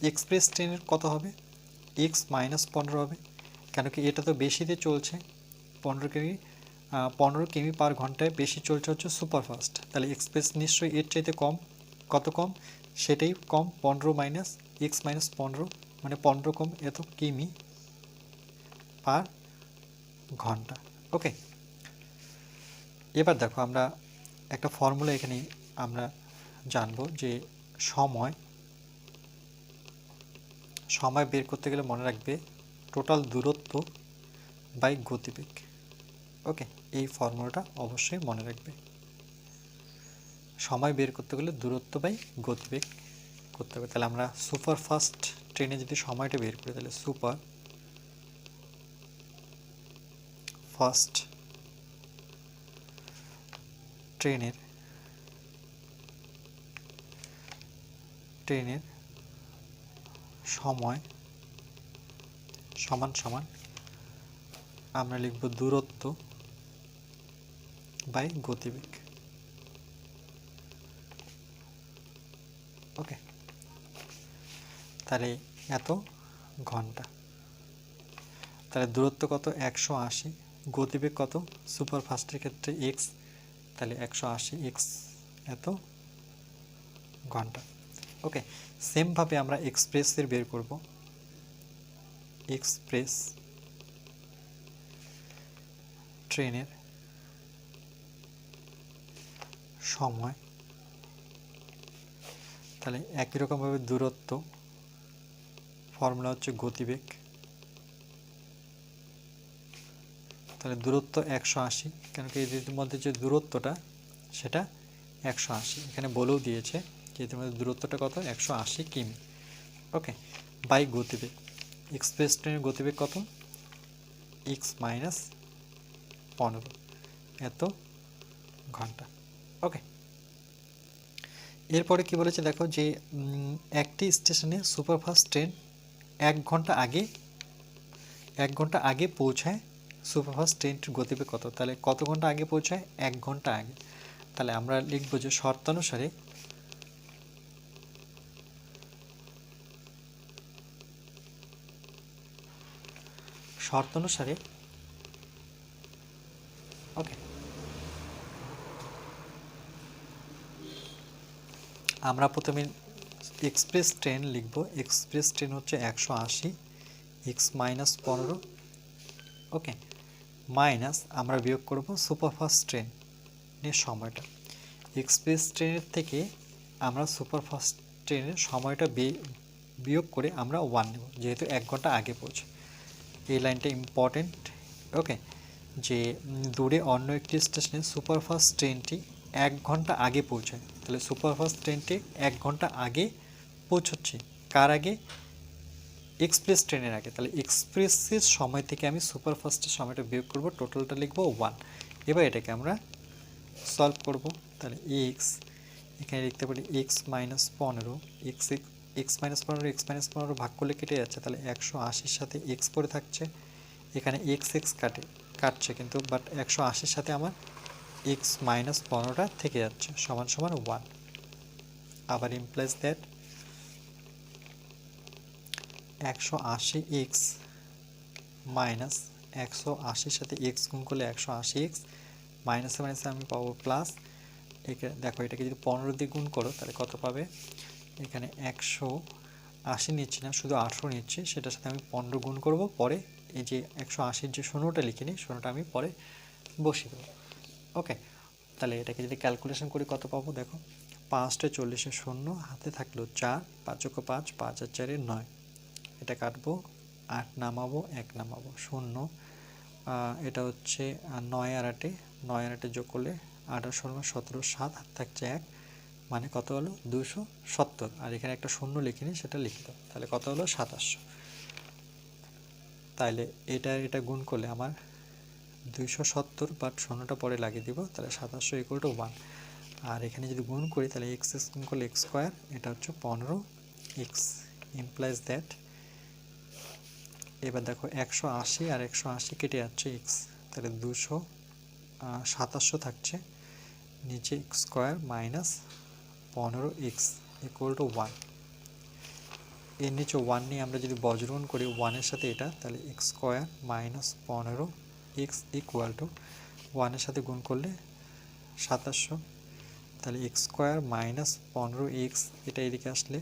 এক্সপ্রেস ট্রেনের কত হবে, x - 15 হবে, কেন কি এটা তো বেশিতে চলছে, 15 কিমি পার ঘন্টায় বেশি চলছে হচ্ছে সুপারফাস্ট। তাহলে এক্সপ্রেস নিশ্চয়ই এর চাইতে কম, কত কম, সেটাই কম, 15 - x - 15 মানে 15 কম এত কিমি পার ঘন্টা। ওকে, এবার দেখো আমরা একটা ফর্মুলা এখানে আমরা জানবো, যে সময় বের করতে গেলে মনে রাখবে টোটাল দূরত্ব বাই গতিবেগ। ওকে, এই ফর্মুলাটা অবশ্যই মনে রাখবে। সময় বের করতে গেলে দূরত্ব বাই গতিবেগ করতে হবে। তাহলে আমরা সুপারফাস্ট ট্রেনে যদি সময়টা বের করি, তাহলে সুপার ফাস্ট ট্রেনের সময় সমান সমান আমরা লিখব দূরত্ব বাই গতিবেগ। ওকে, তাহলে এত ঘন্টা। তাহলে দূরত্ব কত 180, গতিবেগ কত সুপারফাস্টের ক্ষেত্রে এক্স, তাহলে 180 এক্স এত ঘন্টা। ওকে, সেমভাবে আমরা এক্সপ্রেসের বের করব। এক্সপ্রেস ট্রেনের সময়, তাহলে একই রকমভাবে দূরত্ব ফর্মুলা হচ্ছে গতিবেগ, তাহলে দূরত্ব 180, কেন কি এদের মধ্যে যে দূরত্বটা সেটা 180, এখানে বলেও দিয়েছে যে এদের মধ্যে দূরত্বটা কত 180 কিমি। ওকে, বাই গতিবেগ, এক্সপ্রেস ট্রেনের গতিবেগ কত x মাইনাস 15 এত ঘন্টা। ওকে, এরপরে কি বলেছে দেখো যে একটি স্টেশনে সুপারফাস্ট ট্রেন 1 ঘন্টা আগে পৌঁছায়, সুপারফাস্ট ট্রেনটির গতিবেগ কত, তাহলে কত ঘন্টা আগে পৌঁছায় 1 ঘন্টা আগে। তাহলে আমরা লিখব যে শর্তানুসারে ওকে, আমরা প্রথমে এক্সপ্রেস ট্রেন লিখব। এক্সপ্রেস ট্রেন হচ্ছে 180 এক্স মাইনাস 15, ওকে, মাইনাস আমরা বিয়োগ করব সুপারফাস্ট ট্রেনের সময়টা। এক্সপ্রেস ট্রেনের থেকে আমরা সুপারফাস্ট ট্রেনের সময়টা বিয়োগ করে আমরা 1 নেব, যেহেতু 1 ঘন্টা আগে পৌঁছে। এই লাইনটা ইম্পর্টেন্ট। ওকে, যে দূরে অন্য একটি স্টেশনে সুপারফাস্ট ট্রেনটি 1 ঘন্টা আগে পৌঁছায়, তাহলে সুপারফাস্ট ট্রেনটি 1 ঘন্টা আগে পৌঁছচ্ছে, কার আগে এক্সপ্রেস ট্রেনের আগে। তাহলে এক্সপ্রেসের সময় থেকে আমি সুপারফাস্টের সময়টা বিয়োগ করব, টোটালটা লিখব 1। এবার এটাকে আমরা সলভ করব। তাহলে এক্স এখানে লিখতে পারি এক্স মাইনাস 15, এক্স মাইনাস 15 ভাগ করলে কেটে যাচ্ছে, তাহলে 180-র সাথে এক্স পড়ে থাকছে, এখানে এক্স কাটছে কিন্তু, বাট 180-র সাথে আমার এক্স মাইনাস 15টা থেকে যাচ্ছে, সমান সমান 1। আবার ইমপ্লাইজ দ্যাট 180x মাইনাস 180-র সাথে এক্স গুণ করলে 180x, মাইনাসে মাইনাসে আমি পাবো প্লাস। এখানে দেখো এটাকে যদি 15 দিয়ে গুণ করো তাহলে কত পাবে, এখানে 180 নিচ্ছি না, শুধু 18 নিচ্ছি, সেটার সাথে আমি 15 গুণ করব, পরে এই যে 180-র যে শূন্যটা লিখে নিই, শূন্যটা আমি পরে বসিয়ে দেবো। ওকে, তাহলে এটাকে যদি ক্যালকুলেশন করি কত পাবো দেখো, 5টা 40 শূন্য, হাতে থাকলো 4, 5 × 5, 5 আর 4 9, এটা কাটবো, 8 নামাবো, 1 নামাবো, 0, এটা হচ্ছে 9 আর 8 যোগ করলে 8 আর 16 17, 7 হাত থাকছে 1, মানে কত হলো 270, আর এখানে একটা শূন্য লিখিনি, সেটা লিখে দাও, তাহলে কত হলো 2700। তাহলে এটা গুণ করলে আমার 270, বাট শূন্যটা পরে লাগিয়ে দিব, তাহলে 2700 = 1। আর এখানে যদি গুণ করি তাহলে এক্স গুণ করলে x স্কোয়ার, এটা হচ্ছে 15x, ইমপ্লাইজ দ্যাট। এবার দেখো 180 আর 180 কেটে যাচ্ছে এক্স, তাহলে 2700 থাকছে, নিচে x স্কোয়ার মাইনাস 15x = 1। এর নিচে 1 নিয়ে আমরা যদি বজ্রগুণ করি 1-এর সাথে এটা, তাহলে x স্কোয়ার মাইনাস 15x = 1-এর সাথে গুণ করলে 2700, তাহলে x স্কোয়ার মাইনাস 15x, এটা এদিকে আসলে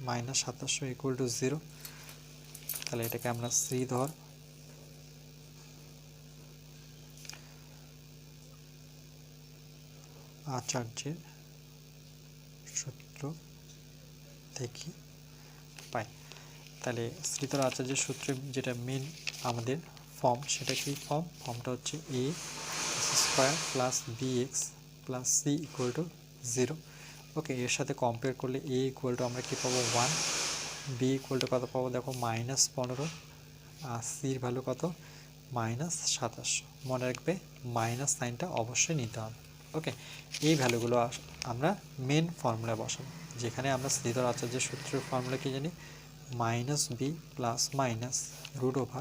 মাইনাস 2700 = 0। তাহলে এটাকে আমরা শ্রীধর আচার্যের সূত্র থেকে পাই। তাহলে শ্রীধর আচার্যের সূত্রে যেটা মেন আমাদের ফর্ম, সেটা কি ফর্মটা হচ্ছে a square plus bx plus c = 0। ওকে, এর সাথে কম্পেয়ার করলে a = আমরা কি পাবো 1, b = কত পাবো দেখো -15, আর সির ভ্যালু কত -2700। মনে রাখবে মাইনাস সাইনটা অবশ্যই নিতে হবে। ওকে, এই ভ্যালুগুলো আমরা মেন ফর্মুলায় বসাবো, যেখানে আমরা শ্রীধর আচার্যের সূত্রের ফর্মুলা কি জানি, -b plus minus √b²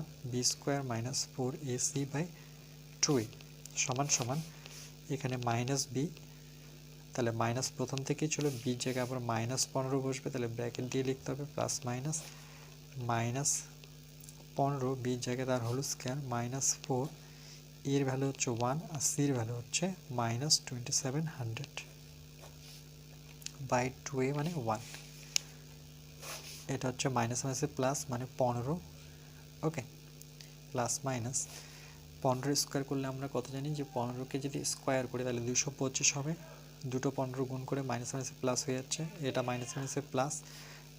- 4ac/2a সমান সমান, এখানে -b তাহলে মাইনাস প্রথম থেকেই ছিল, বির জায়গায় আবার -15 বসবে, তাহলে ব্র্যাকেট দিয়ে লিখতে হবে প্লাস মাইনাস -15, বির জায়গায় তার হোল স্কয়ার -4, এর ভ্যালু হচ্ছে 1 আর সির ভ্যালু হচ্ছে -2700 বাই 2a মানে 1। এটা হচ্ছে মাইনাস মাইনাসে প্লাস মানে 15। ওকে, প্লাস মাইনাস 15 স্কোয়ার করলে আমরা কত জানি যে 15কে যদি স্কোয়ার করি তাহলে 225 হবে। দুটো 15 গুণ করে মাইনাস মাইনাসে প্লাস হয়ে যাচ্ছে, এটা মাইনাস মাইনাসে প্লাস।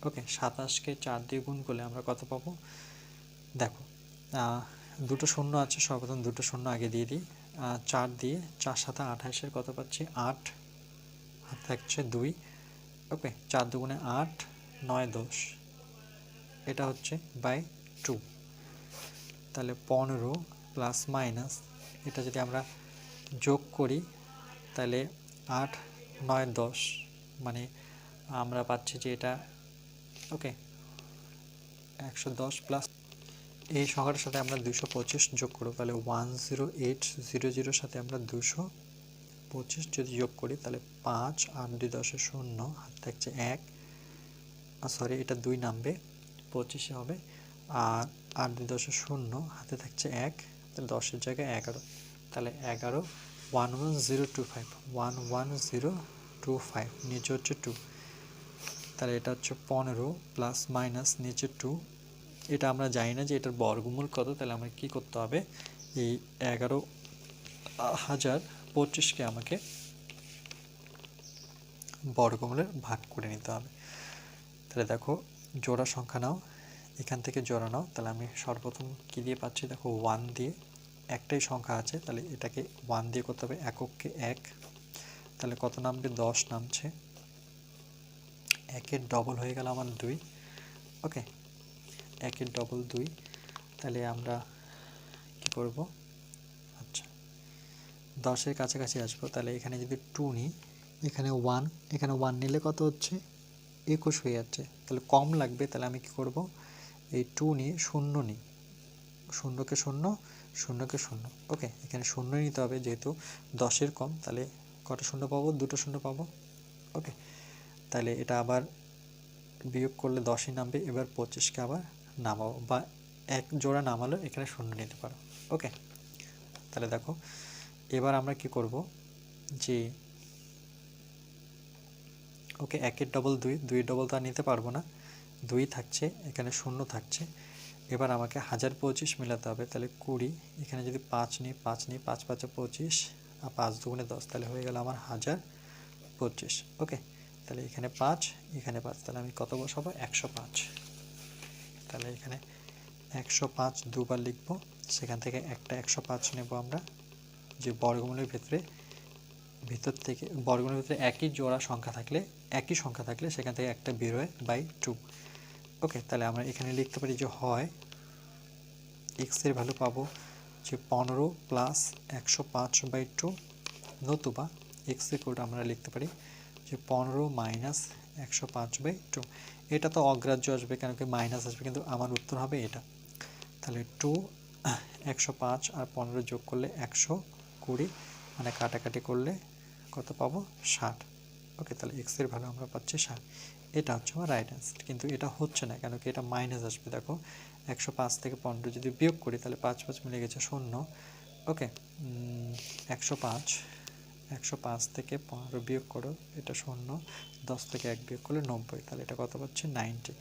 ওকে, 27কে 4 দিয়ে গুণ করলে আমরা কত পাবো? দেখো দুটো শূন্য আছে, সর্বপ্রথম দুটো শূন্য আগে দিয়ে দিই। 4 দিয়ে 4 7 28-এর কত পাচ্ছি? 8, হাত থাকছে 2। ওকে, 4 দুগুণে 8, 9 10, এটা হচ্ছে বাই 2। তাহলে 15 প্লাস মাইনাস এটা যদি আমরা যোগ করি তাহলে 8 9 10 মানে আমরা পাচ্ছি যে এটা ওকে 110 প্লাস এই সংখ্যাটার সাথে আমরা 225 যোগ করব, তাহলে 10800 সাথে আমরা 225 যদি যোগ করি তাহলে 5 8 2 10 0, হাত থাকছে 1, সরি এটা 2 নামবে 25 হবে, আর 8 2 10 0, হাতে থাকছে 1, তাহলে 10-এর জায়গায় 11, তাহলে 11 11025 11025, নিচে হচ্ছে 2, তাহলে এটা হচ্ছে 15 প্লাস মাইনাস নিচে 2। এটা আমরা জানি না যে এটার বর্গমূল কত, তাহলে আমরা কি করতে হবে? এই 11,025কে আমাকে বর্গমূলের ভাগ করে নিতে হবে। তাহলে দেখো জোড়া সংখ্যা নাও, এখান থেকে জোড়া নাও, তাহলে আমি সর্বপ্রথম কি দিয়ে পাচ্ছি? দেখো 1 দিয়ে, একটাই সংখ্যা আছে তাহলে এটাকে 1 দিয়ে করতে হবে, একককে 1, তাহলে কত নামবে? 10 নামছে। 1-এর ডবল হয়ে গেল আমার 2। ওকে, 1-এর ডবল 2, তাহলে আমরা কি করব? আচ্ছা 10-এর কাছাকাছি আসবো, তাহলে এখানে যদি 2 নিই, এখানে 1 নিলে কত হচ্ছে? 21 হয়ে যাচ্ছে, তাহলে কম লাগবে, তাহলে আমি কি করব? এই 2 নিয়ে 0 নিই, 0কে 0 0কে 0। ওকে, এখানে 0 নিতে হবে যেহেতু 10-এর কম, তাহলে কটা শূন্য পাবো? দুটো শূন্য পাবো। ওকে, তাহলে এটা আবার বিয়োগ করলে 10ই নামবে, এবার 25কে আবার নামাবো, বা এক জোড়া নামালো এখানে 0 নিতে পারো। ওকে, তাহলে দেখো এবার আমরা কি করব যে ওকে 1-এর ডবল 2, 2-এর ডবল তো আর নিতে পারবো না, 2 থাকছে, এখানে 0 থাকছে, এবার আমাকে 1025 মেলাতে হবে, তাহলে 20, এখানে যদি 5 নিই 5 5 5 25 আর 5 দুগুণে 10, তাহলে হয়ে গেল আমার 1025। ওকে, তাহলে এখানে 5 এখানে 5, তাহলে আমি কত বসাবো? 105। তাহলে এখানে 105 দুবার লিখবো, সেখান থেকে একটা 105 নেব আমরা, যে বর্গমূলের ভিতর থেকে বর্গমূলের ভিতরে একই সংখ্যা থাকলে সেখান থেকে একটা বেরোয় বাই 2। ওকে, তাহলে আমরা এখানে লিখতে পারি যে হয় এক্সের ভ্যালু পাবো যে 15 প্লাস 105/2, নতুবা এক্সের কোড আমরা লিখতে পারি যে 15 মাইনাস 105/2। এটা তো অগ্রাহ্য আসবে, কেন কি মাইনাস আসবে, কিন্তু আমার উত্তর হবে এটা। তাহলে 2 105 আর 15 যোগ করলে 120, মানে কাটাকাটি করলে কত পাবো? 60। ওকে, তাহলে এক্সের ভ্যালু আমরা পাচ্ছি 60। এটা হচ্ছে আমার রাইট অ্যান্সার, কিন্তু এটা হচ্ছে না, কেন কি এটা মাইনাস আসবে। দেখো 105 থেকে 15 যদি বিয়োগ করি তাহলে 5 5 মিলে গেছে 0। ওকে, 105 থেকে 15 বিয়োগ করো, এটা 0, 10 থেকে 1 বিয়োগ করলে 90, তাহলে এটা কত পাচ্ছি? 90।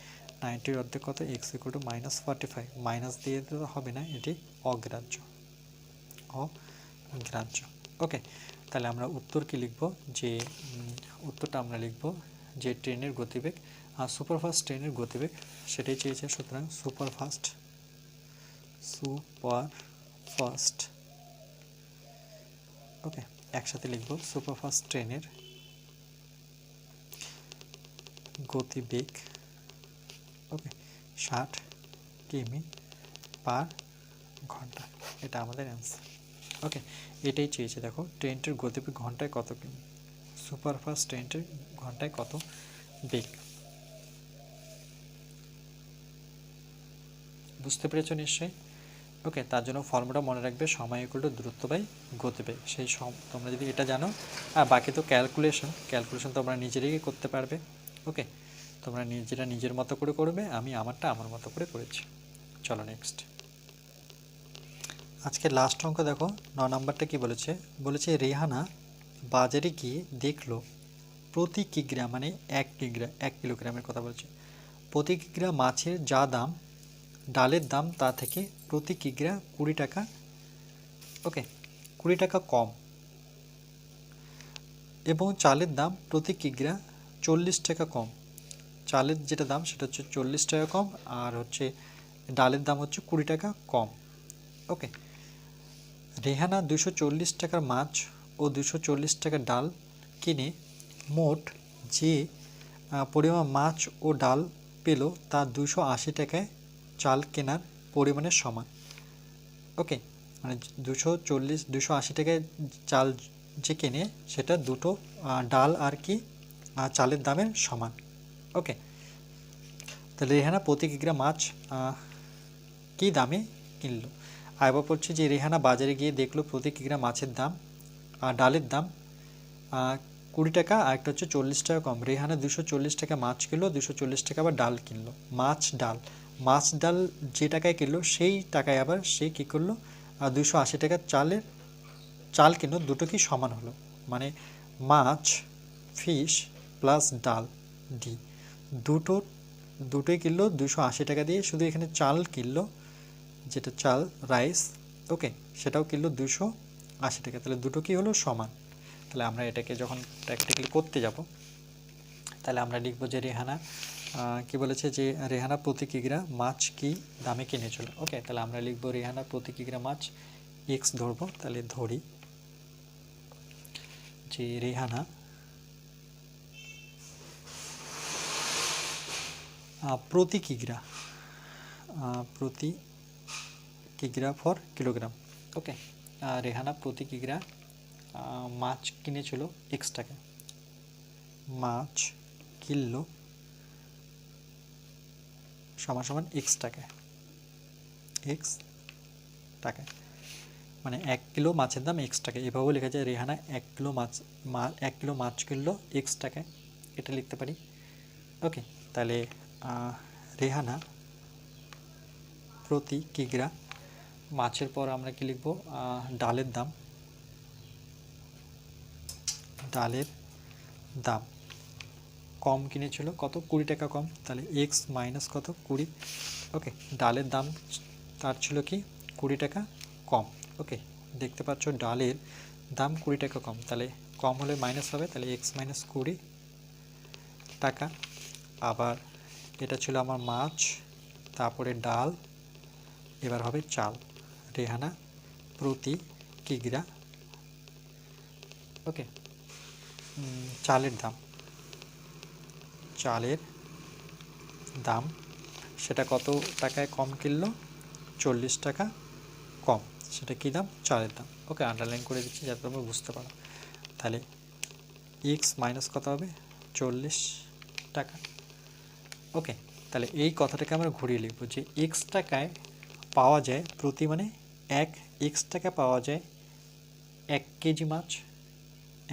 90-র অর্ধেক কত? এক্স ইকুয়াল টু -45, মাইনাস দিয়ে তো হবে না, এটি অগ্রাহ্য। ওকে, তাহলে আমরা উত্তর কি লিখব? যে উত্তরটা আমরা লিখব যে ট্রেনের গতিবেগ আর সুপারফাস্ট ট্রেনের গতিবেগ সেটাই চেয়েছে, সুতরাং সুপারফাস্ট ওকে একসাথে লিখব, সুপারফাস্ট ট্রেনের গতিবেগ ওকে 60 কিমি/ঘন্টা, এটা আমাদের অ্যান্সার। ওকে, এটাই চেয়েছে। দেখো ট্রেনটির গতিবেগ ঘন্টায় কত কিমি, সুপারফাস্ট ট্রেনটির ঘন্টায় কত বেগ। বুঝতে পেরেছ নিশ্চয়ই? ওকে, তার জন্য ফর্মুলা মনে রাখবে, সময় ইকুয়াল টু দূরত্ব বাই গতিবেগ। সেই তোমরা যদি এটা জানো, আর বাকি তো ক্যালকুলেশন তোমরা নিজেরাই করতে পারবে। ওকে, তোমরা নিজেরা নিজের মতো করে করবে, আমি আমারটা আমার মতো করে করেছি। চলো নেক্সট, আজকে লাস্ট অঙ্ক দেখো, 9 নাম্বারটা কি বলেছে, বলেছে রেহানা বাজারে গিয়ে দেখলো প্রতি কিগ্রা, মানে 1 কিলোগ্রামের কথা বলছে, প্রতি কিগ্রা মাছের যা দাম, ডালের দাম তা থেকে প্রতি কিগ্রা 20 টাকা, ওকে 20 টাকা কম, এবং চালের দাম প্রতি কিগ্রা 40 টাকা কম। চালের যেটা দাম সেটা হচ্ছে 40 টাকা কম, আর হচ্ছে ডালের দাম হচ্ছে 20 টাকা কম। ওকে, রেহানা 240 টাকার মাছ ও 240 টাকার ডাল কিনে মোট যে পরিমাণ মাছ ও ডাল পেল তা 280 টাকায় চাল কেনার পরিমাণের সমান। ওকে, মানে 280 টাকায় চাল যে কেনে সেটা দুটো ডাল আর কি চালের দামের সমান। ওকে, তাহলে রেহানা প্রতি কিগ্রা মাছ কী দামে কিনলো। আর এবার পড়ছে যে রেহানা বাজারে গিয়ে দেখলো প্রতি কিগ্রা মাছের দাম আর ডালের দাম 20 টাকা, আর একটা হচ্ছে 40 টাকা কম। রেহানা 240 টাকা মাছ কিনলো, 240 টাকা আবার ডাল কিনলো। মাছ ডাল যে টাকায় কিনলো সেই টাকায় আবার সে কী করলো, 280 টাকার চাল কিনলো। দুটো কি সমান হলো, মানে মাছ ফিশ প্লাস ডাল ডি দুটোই কিনলো 280 টাকা দিয়ে। শুধু এখানে চাল কিনলো, যেটা চাল রাইস, ওকে, সেটাও কিনলো 280 টাকা। তাহলে দুটো কি হলো, সমান। তাহলে আমরা এটাকে যখন প্র্যাকটিক্যালি করতে যাব, তাহলে আমরা লিখব যে রেহানা কি বলেছে, যে রেহানা প্রতি কিগ্রা মাছ কি দামে কিনেছিল। ওকে, তাহলে আমরা লিখব রেহানা প্রতি কিগ্রা মাছ এক্স ধরবো। তাহলে ধরি যে রেহানা প্রতি কিগ্রা ফর কিলোগ্রাম। ওকে, রেহানা প্রতি কিগ্রা মাছ কিনেছিল এক্স টাকা, মাছ কিনলো সমান এক্স টাকায়, মানে 1 কিলো মাছের দাম এক্স টাকা। এভাবেও লেখা যায় রেহানা 1 কিলো মাছ কিনলো এক্স টাকায়, এটা লিখতে পারি। ওকে, তাহলে রেহানা প্রতি কিগ্রা মাছের পর আমরা কি লিখব, ডালের দাম কম কিনেছিল কত, 20 টাকা কম। তাহলে এক্স মাইনাস কত, 20। ওকে, ডালের দাম তার ছিল কি 20 টাকা কম। ওকে, দেখতে পাচ্ছ ডালের দাম 20 টাকা কম, তাহলে কম হলে মাইনাস হবে, তাহলে এক্স মাইনাস 20 টাকা। আবার এটা ছিল আমার মাছ, তারপরে ডাল, এবার হবে চাল। রেহানা প্রতি কিগ্রা, ওকে, চালের দাম সেটা কত টাকায় কম কিনলো, 40 টাকা কম। সেটা কী দাম, চালের দাম। ওকে, আন্ডারলাইন করে দিচ্ছি যাতে তোমরা বুঝতে পারো। তাহলে এক্স মাইনাস কত হবে, 40 টাকা। ওকে, তাহলে এই কথাটাকে আমরা ঘুরিয়ে লিখব যে এক্স টাকায় পাওয়া যায় প্রতি, মানে এক্স টাকা পাওয়া যায় 1 কেজি মাছ,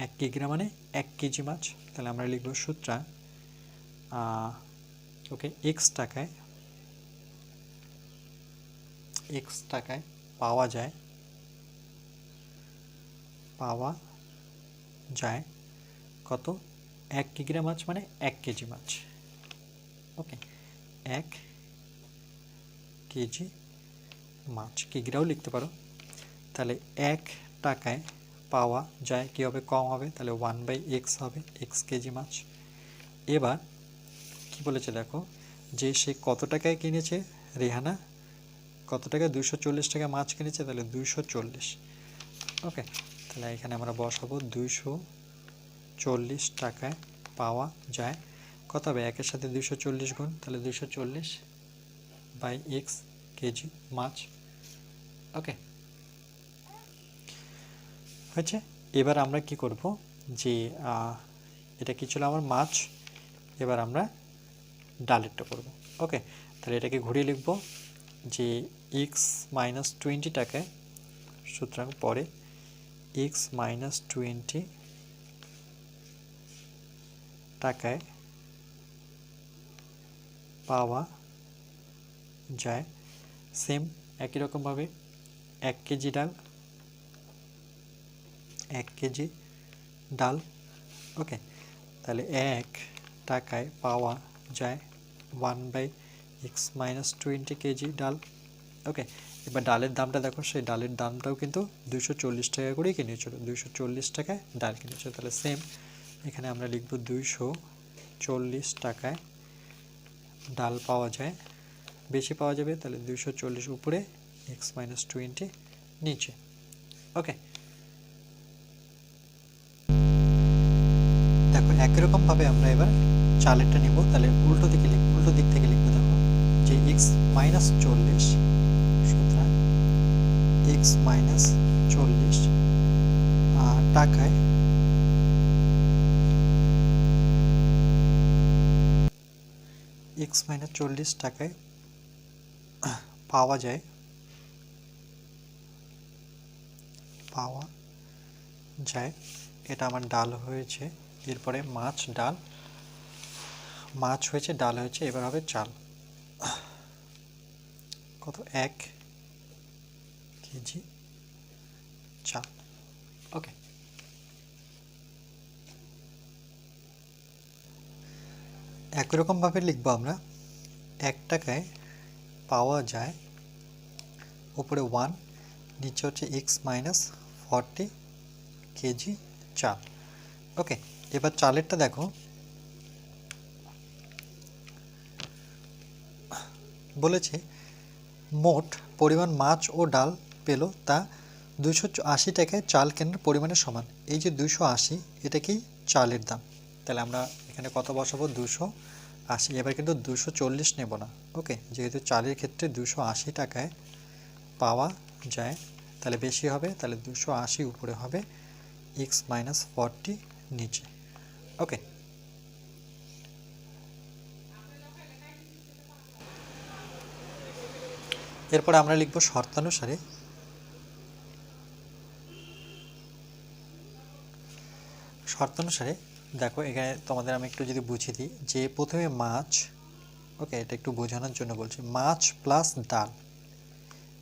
1 কিগ্রা মানে 1 কেজি মাছ। তাহলে আমরা লিখব সূত্রা, ওকে, এক্স টাকায় পাওয়া যায় কত, 1 কিগ্রা মাছ মানে 1 কেজি মাছ। ওকে, 1 কেজি মাছ, কিগ্রাও লিখতে পারো। তাহলে 1 টাকায় পাওয়া যায় কী হবে, কম হবে, তাহলে 1/x হবে, এক্স কেজি মাছ। এবার কি বলেছে দেখো, যে সে কত টাকায় কিনেছে, রেহানা কত টাকায়, 240 টাকা মাছ কিনেছে, তাহলে 240। ওকে, তাহলে এখানে আমরা বসাবো 240 টাকায় পাওয়া যায় কত হবে, 1-এর সাথে 240 গুণ, তাহলে 240/x কেজি মাছ। ওকে, হয়েছে। এবার আমরা কি করব, যে এটা কি ছিল আমার মাছ, এবার আমরা ডালেরটা করব। ওকে, তাহলে এটাকে ঘুরিয়ে লিখব, যে এক্স মাইনাস 20 টাকায়, সুতরাং পরে এক্স মাইনাস 20 টাকায় পাওয়া যায়। সেম একই রকমভাবে 1 কেজি ডাল, 1 কেজি ডাল, ওকে, তাহলে 1 টাকায় পাওয়া যায় 1/x মাইনাস 20 কেজি ডাল, ওকে। এবার ডালের দামটা দেখো, সেই ডালের দামটাও কিন্তু 240 টাকা করেই কিনেছিল, 240 টাকায় ডাল কিনেছিল। তাহলে সেম এখানে আমরা লিখব 240 টাকায় ডাল পাওয়া যায়, বেশি পাওয়া যাবে, তাহলে 240 উপরে x মাইনাস 20 নিচে, ওকে। দেখো একই রকমভাবে আমরা এবার চালেরটা নিব, তাহলে উল্টো দিক থেকে লিখবো। দেখো যে x মাইনাস 40, সুতরাং x মাইনাস 40 টাকায় x মাইনাস 40 টাকায় পাওয়া যায় এটা আমার ডাল হয়েছে। এরপরে মাছ হয়েছে, ডাল হয়েছে, এবার হবে চাল। কত? 1 কেজি চাল, ওকে। একই রকমভাবে লিখবো আমরা 1 টাকায় পাওয়া যায়, উপরে 1, নিচে হচ্ছে x মাইনাস 40 কেজি চাল, ওকে। এবার চালেরটা দেখো, বলেছে মোট পরিমাণ মাছ ও ডাল পেল তা 280 টাকায় চাল কেনার পরিমাণের সমান। এই যে 280, এটা কি চালের দাম, তাহলে আমরা এখানে কত বসাবো? 280। এবার কিন্তু 240 নেব না, ওকে, যেহেতু চালের ক্ষেত্রে 280 টাকায় পাওয়া যায়, তাহলে বেশি হবে, তাহলে 280 উপরে হবে x মাইনাস 40 নিচে, ওকে। এরপরে আমরা লিখব শর্তানুসারে। দেখো এখানে তোমাদের আমি একটু যদি বুঝিয়ে দিই, যে প্রথমে মাছ, ওকে, এটা একটু বোঝানোর জন্য বলছি, মাছ প্লাস ডাল,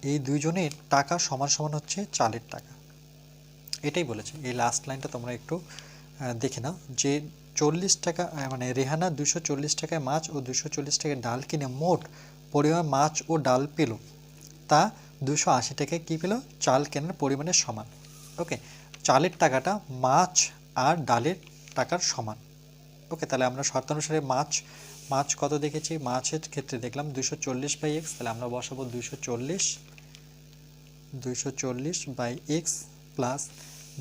এই দুইজনের টাকা সমান সমান হচ্ছে চালের টাকা, এটাই বলেছে। এই লাস্ট লাইনটা তোমরা একটু দেখে নাও, যে 40 টাকা, মানে রেহানা 240 টাকায় মাছ ও 240 টাকায় ডাল কিনে মোট পরিমাণ মাছ ও ডাল পেল তা 280 টাকায় কী পেল? চাল কেনার পরিমাণের সমান, ওকে। চালের টাকাটা মাছ আর ডালের টাকার সমান, ওকে। তাহলে আমরা শর্তানুসারে মাছ কত দেখেছি? মাছের ক্ষেত্রে দেখলাম 240/x, তাহলে আমরা বসাবো 240/x প্লাস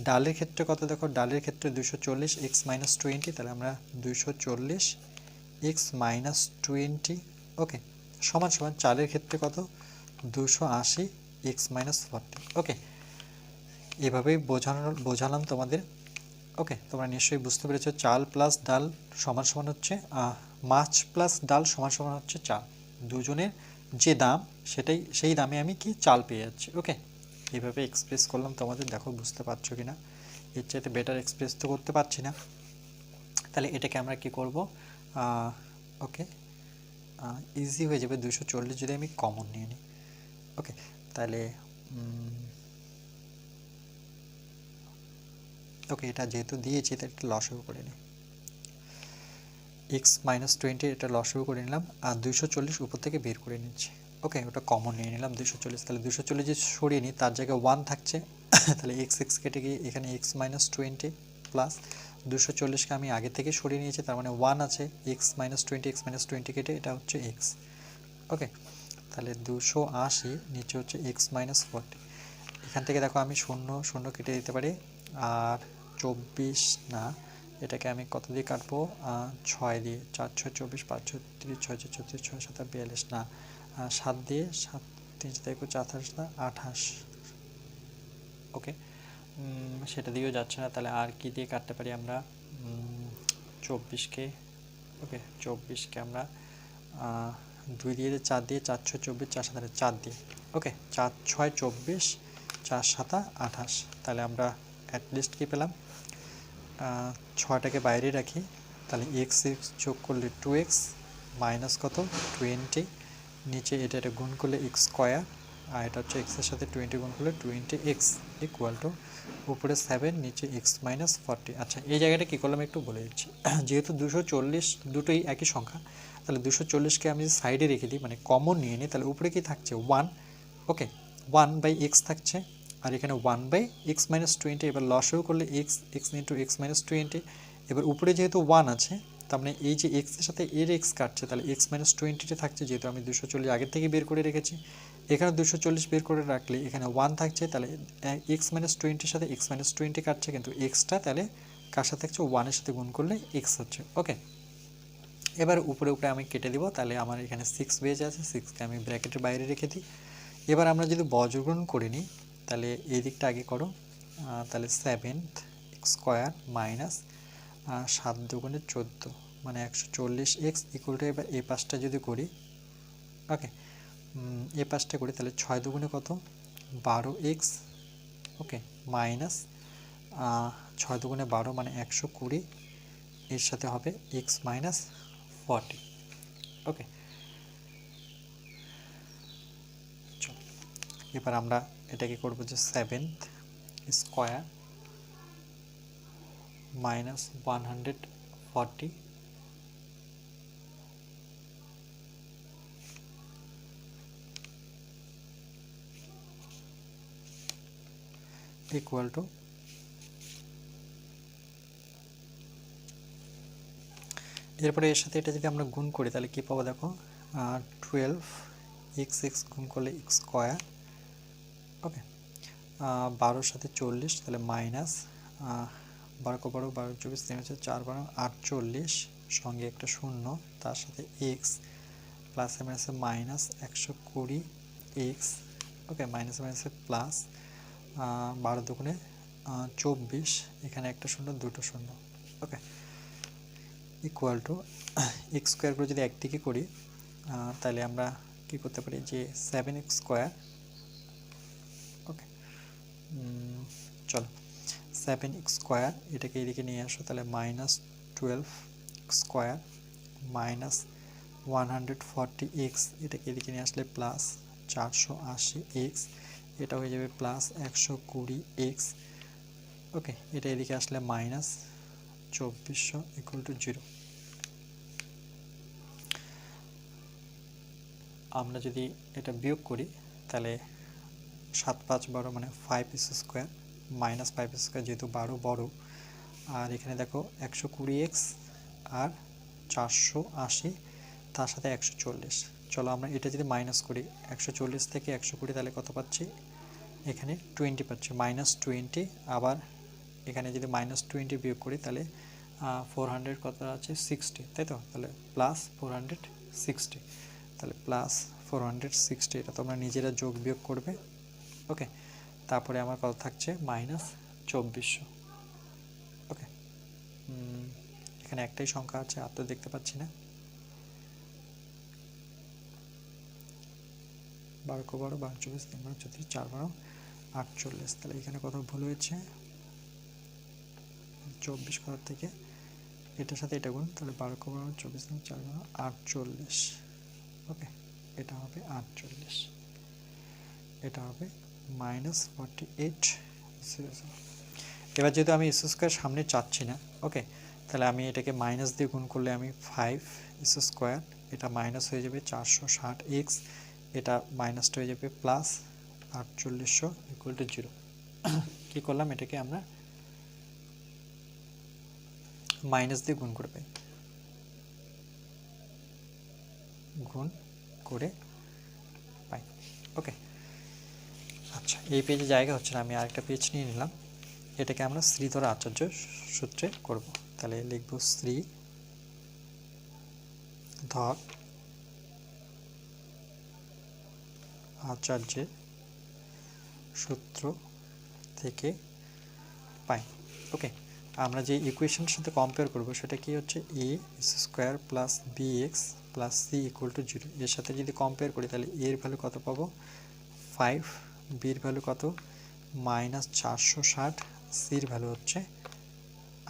ডালের ক্ষেত্রে কত? দেখো ডালের ক্ষেত্রে 240 x মাইনাস 20, তাহলে আমরা 240 x মাইনাস 20, ওকে, সমান সমান চালের ক্ষেত্রে কত? 280 x মাইনাস 40, ওকে। এভাবেই বোঝালাম তোমাদের, ওকে। তোমরা নিশ্চয়ই বুঝতে পেরেছো চাল প্লাস ডাল সমান সমান হচ্ছে মাছ প্লাস ডাল সমান সমান হচ্ছে চাল, দুজনের যে দাম সেই দামে আমি কি চাল পেয়ে যাচ্ছি, ওকে। এইভাবে এক্সপ্রেস করলাম তোমাদের, দেখো বুঝতে পারছো কিনা। এর চাইতে বেটার এক্সপ্রেস তো করতে পারছি না। তাহলে এটাকে আমরা কি করব? ওকে, ইজি হয়ে যাবে 240 যদি আমি কমন নিয়ে নিই, ওকে। তাহলে ওকে, এটা যেহেতু দিয়েছি তাই একটা লসাগু করে নিই, x মাইনাস 20 এটা লসাগু করে নিলাম, আর 240 উপর থেকে বের করে নিচ্ছি, ওকে। ওটা কমন নিয়ে নিলাম 240, তাহলে 240 যে সরিয়ে নিই তার জায়গায় 1 থাকছে, তাহলে x কেটে গিয়ে এখানে x মাইনাস 20 প্লাস 240কে আমি আগে থেকে সরিয়ে নিয়েছি, তার মানে 1 আছে, x মাইনাস 20 কেটে এটা হচ্ছে x, ওকে। তাহলে 280 নিচে হচ্ছে x মাইনাস 40, এখান থেকে দেখো আমি শূন্য কেটে দিতে পারি, আর 24 না, এটাকে আমি কত দিয়ে কাটবো? 6 দিয়ে, 4 6 24, 5 6 30, 6 6 34, 6 7 42, না 7 দিয়ে, 7 3 4 28 না 28, ওকে। সেটা দিয়েও যাচ্ছে না, তাহলে আর কি দিয়ে কাটতে পারি আমরা? 24কে, ওকে, 24কে আমরা 2 দিয়ে 4 দিয়ে 4 6 24 4 7 4 দিয়ে ওকে 4 6 24 4 7 28 তাহলে আমরা অ্যাটলিস্ট কি পেলাম 6টাকে বাইরে রাখি তাহলে x যোগ করলে 2x মাইনাস কত 20 নিচে এটা গুণ করলে x স্কয়ার আর এটা হচ্ছে x এর সাথে 20 গুণ করলে 20x ইকুয়াল টু উপরে 7 নিচে x মাইনাস 40। আচ্ছা এই জায়গাটা কী করলাম একটু বলে দিচ্ছি যেহেতু 240 দুটোই একই সংখ্যা তাহলে 240কে আমি সাইডে রেখে দিই মানে কমন নিয়ে নিই তাহলে উপরে কি থাকছে 1 ওকে 1/x থাকছে আর এখানে 1/x মাইনাস 20 এবার লসও করলে x ইন্টু x মাইনাস 20 এবার উপরে যেহেতু 1 আছে তার মানে এই যে x এর সাথে এর x কাটছে তাহলে x মাইনাস 20টা থাকছে যেহেতু আমি 240 আগের থেকে বের করে রেখেছি এখানে 240 বের করে রাখলে এখানে 1 থাকছে তাহলে x মাইনাস 20 সাথে x মাইনাস 20 কাটছে কিন্তু xটা তাহলে কার সাথে থাকছে 1 এর সাথে গুণ করলে x হচ্ছে ওকে এবার উপরে আমি কেটে দিব তাহলে আমার এখানে 6 বেজ আছে 6কে আমি ব্র্যাকেটের বাইরে রেখে দিই এবার আমরা যদি বর্গমূল করে নিই তাহলে এই দিকটা আগে করো তাহলে 7x স্কয়ার মাইনাস 7 দুগুণে 14 মানে 140x ইকুয়াল টু এবার এই পাশটা যদি করি ওকে এই পাশটা করি তাহলে 6 দুগুণে কত 12x ওকে মাইনাস 6 দুগুণে 12 মানে 120 এর সাথে হবে x মাইনাস 40 ওকে চলো এবার আমরা এটাকে করব যে 7th square minus 140 equal to এরপরে এর সাথে এটা যদি আমরা গুণ করি তাহলে কি পাবো দেখো 12x গুণ করলে x স্কয়ার ওকে 12 সাথে 40 তাহলে মাইনাস 12 12 12 24 3 হচ্ছে 4 12 48 সঙ্গে একটা শূন্য তার সাথে x প্লাস মাইনাসে মাইনাস 120x ওকে মাইনাস মাইনাসে প্লাস 12 দুগুণে 24 এখানে একটা শূন্য দুটো শূন্য ওকে ইকুয়াল টু x স্কয়ার করে যদি একদিকে করি তাহলে আমরা কি করতে পারি যে 7x স্কয়ার ওকে চলো 7x স্কয়ার এটাকে এদিকে নিয়ে আসো তাহলে minus 12x square minus 140x এটাকে এদিকে নিয়ে আসলে প্লাস 480x এটা হয়ে যাবে প্লাস 120x ওকে এটা এদিকে আসলে মাইনাস 2400 ইকুয়াল টু 0 আমরা যদি এটা বিয়োগ করি তাহলে 7 5 12 মানে 5x square minus 5x square যেহেতু 12 বড় আর এখানে দেখো 120x আর 480 তার সাথে 140 চলো আমরা এটা যদি মাইনাস করি 140 থেকে 120 তাহলে কত পাচ্ছি এখানে 20 পাচ্ছি মাইনাস 20 আবার এখানে যদি মাইনাস 20 বিয়োগ করি তাহলে 400 কত আছে 60 তাই তো তাহলে প্লাস 460 তাহলে প্লাস 460 এটা তোমরা নিজেরা যোগ বিয়োগ করবে ওকে তারপরে আমার কত থাকছে মাইনাস 2400 ওকে এখানে একটাই সংখ্যা আছে আর তো দেখতে পাচ্ছি না 12 को 12 12 24 3 12 34 4 12 48 তাহলে এখানে কত ভুল হয়েছে 24 করার থেকে এটার সাথে এটা গুণ তাহলে 12 को 12 24 3 4 12 48 ওকে এটা হবে 48 এটা হবে -48 এবার যেহেতু আমি s স্কয়ার সামনে চাচ্ছি না ওকে তাহলে আমি এটাকে মাইনাস দিয়ে গুণ করলে আমি 5s স্কয়ার এটা মাইনাস হয়ে যাবে 460x এটা মাইনাসটা হয়ে যাবে প্লাস 4800 ইকুয়াল টু 0 কি করলাম এটাকে আমরা মাইনাস দিয়ে গুণ করবে গুণ করে পাই ওকে আচ্ছা এই পেজে জায়গা হচ্ছে না আমি আরেকটা পেজ নিয়ে নিলাম এটাকে আমরা শ্রীধর আচার্য সূত্রে করব তাহলে লিখব শ্রীধর আচার্যের সূত্র থেকে পাই ওকে আমরা যে ইকুয়েশনের সাথে কম্পেয়ার করব সেটা কি হচ্ছে a square plus bx plus C equal to 0। এর সাথে যদি কম্পেয়ার করি তাহলে এর ভ্যালু কত পাবো 5, বির ভ্যালু কত -460, সির ভ্যালু হচ্ছে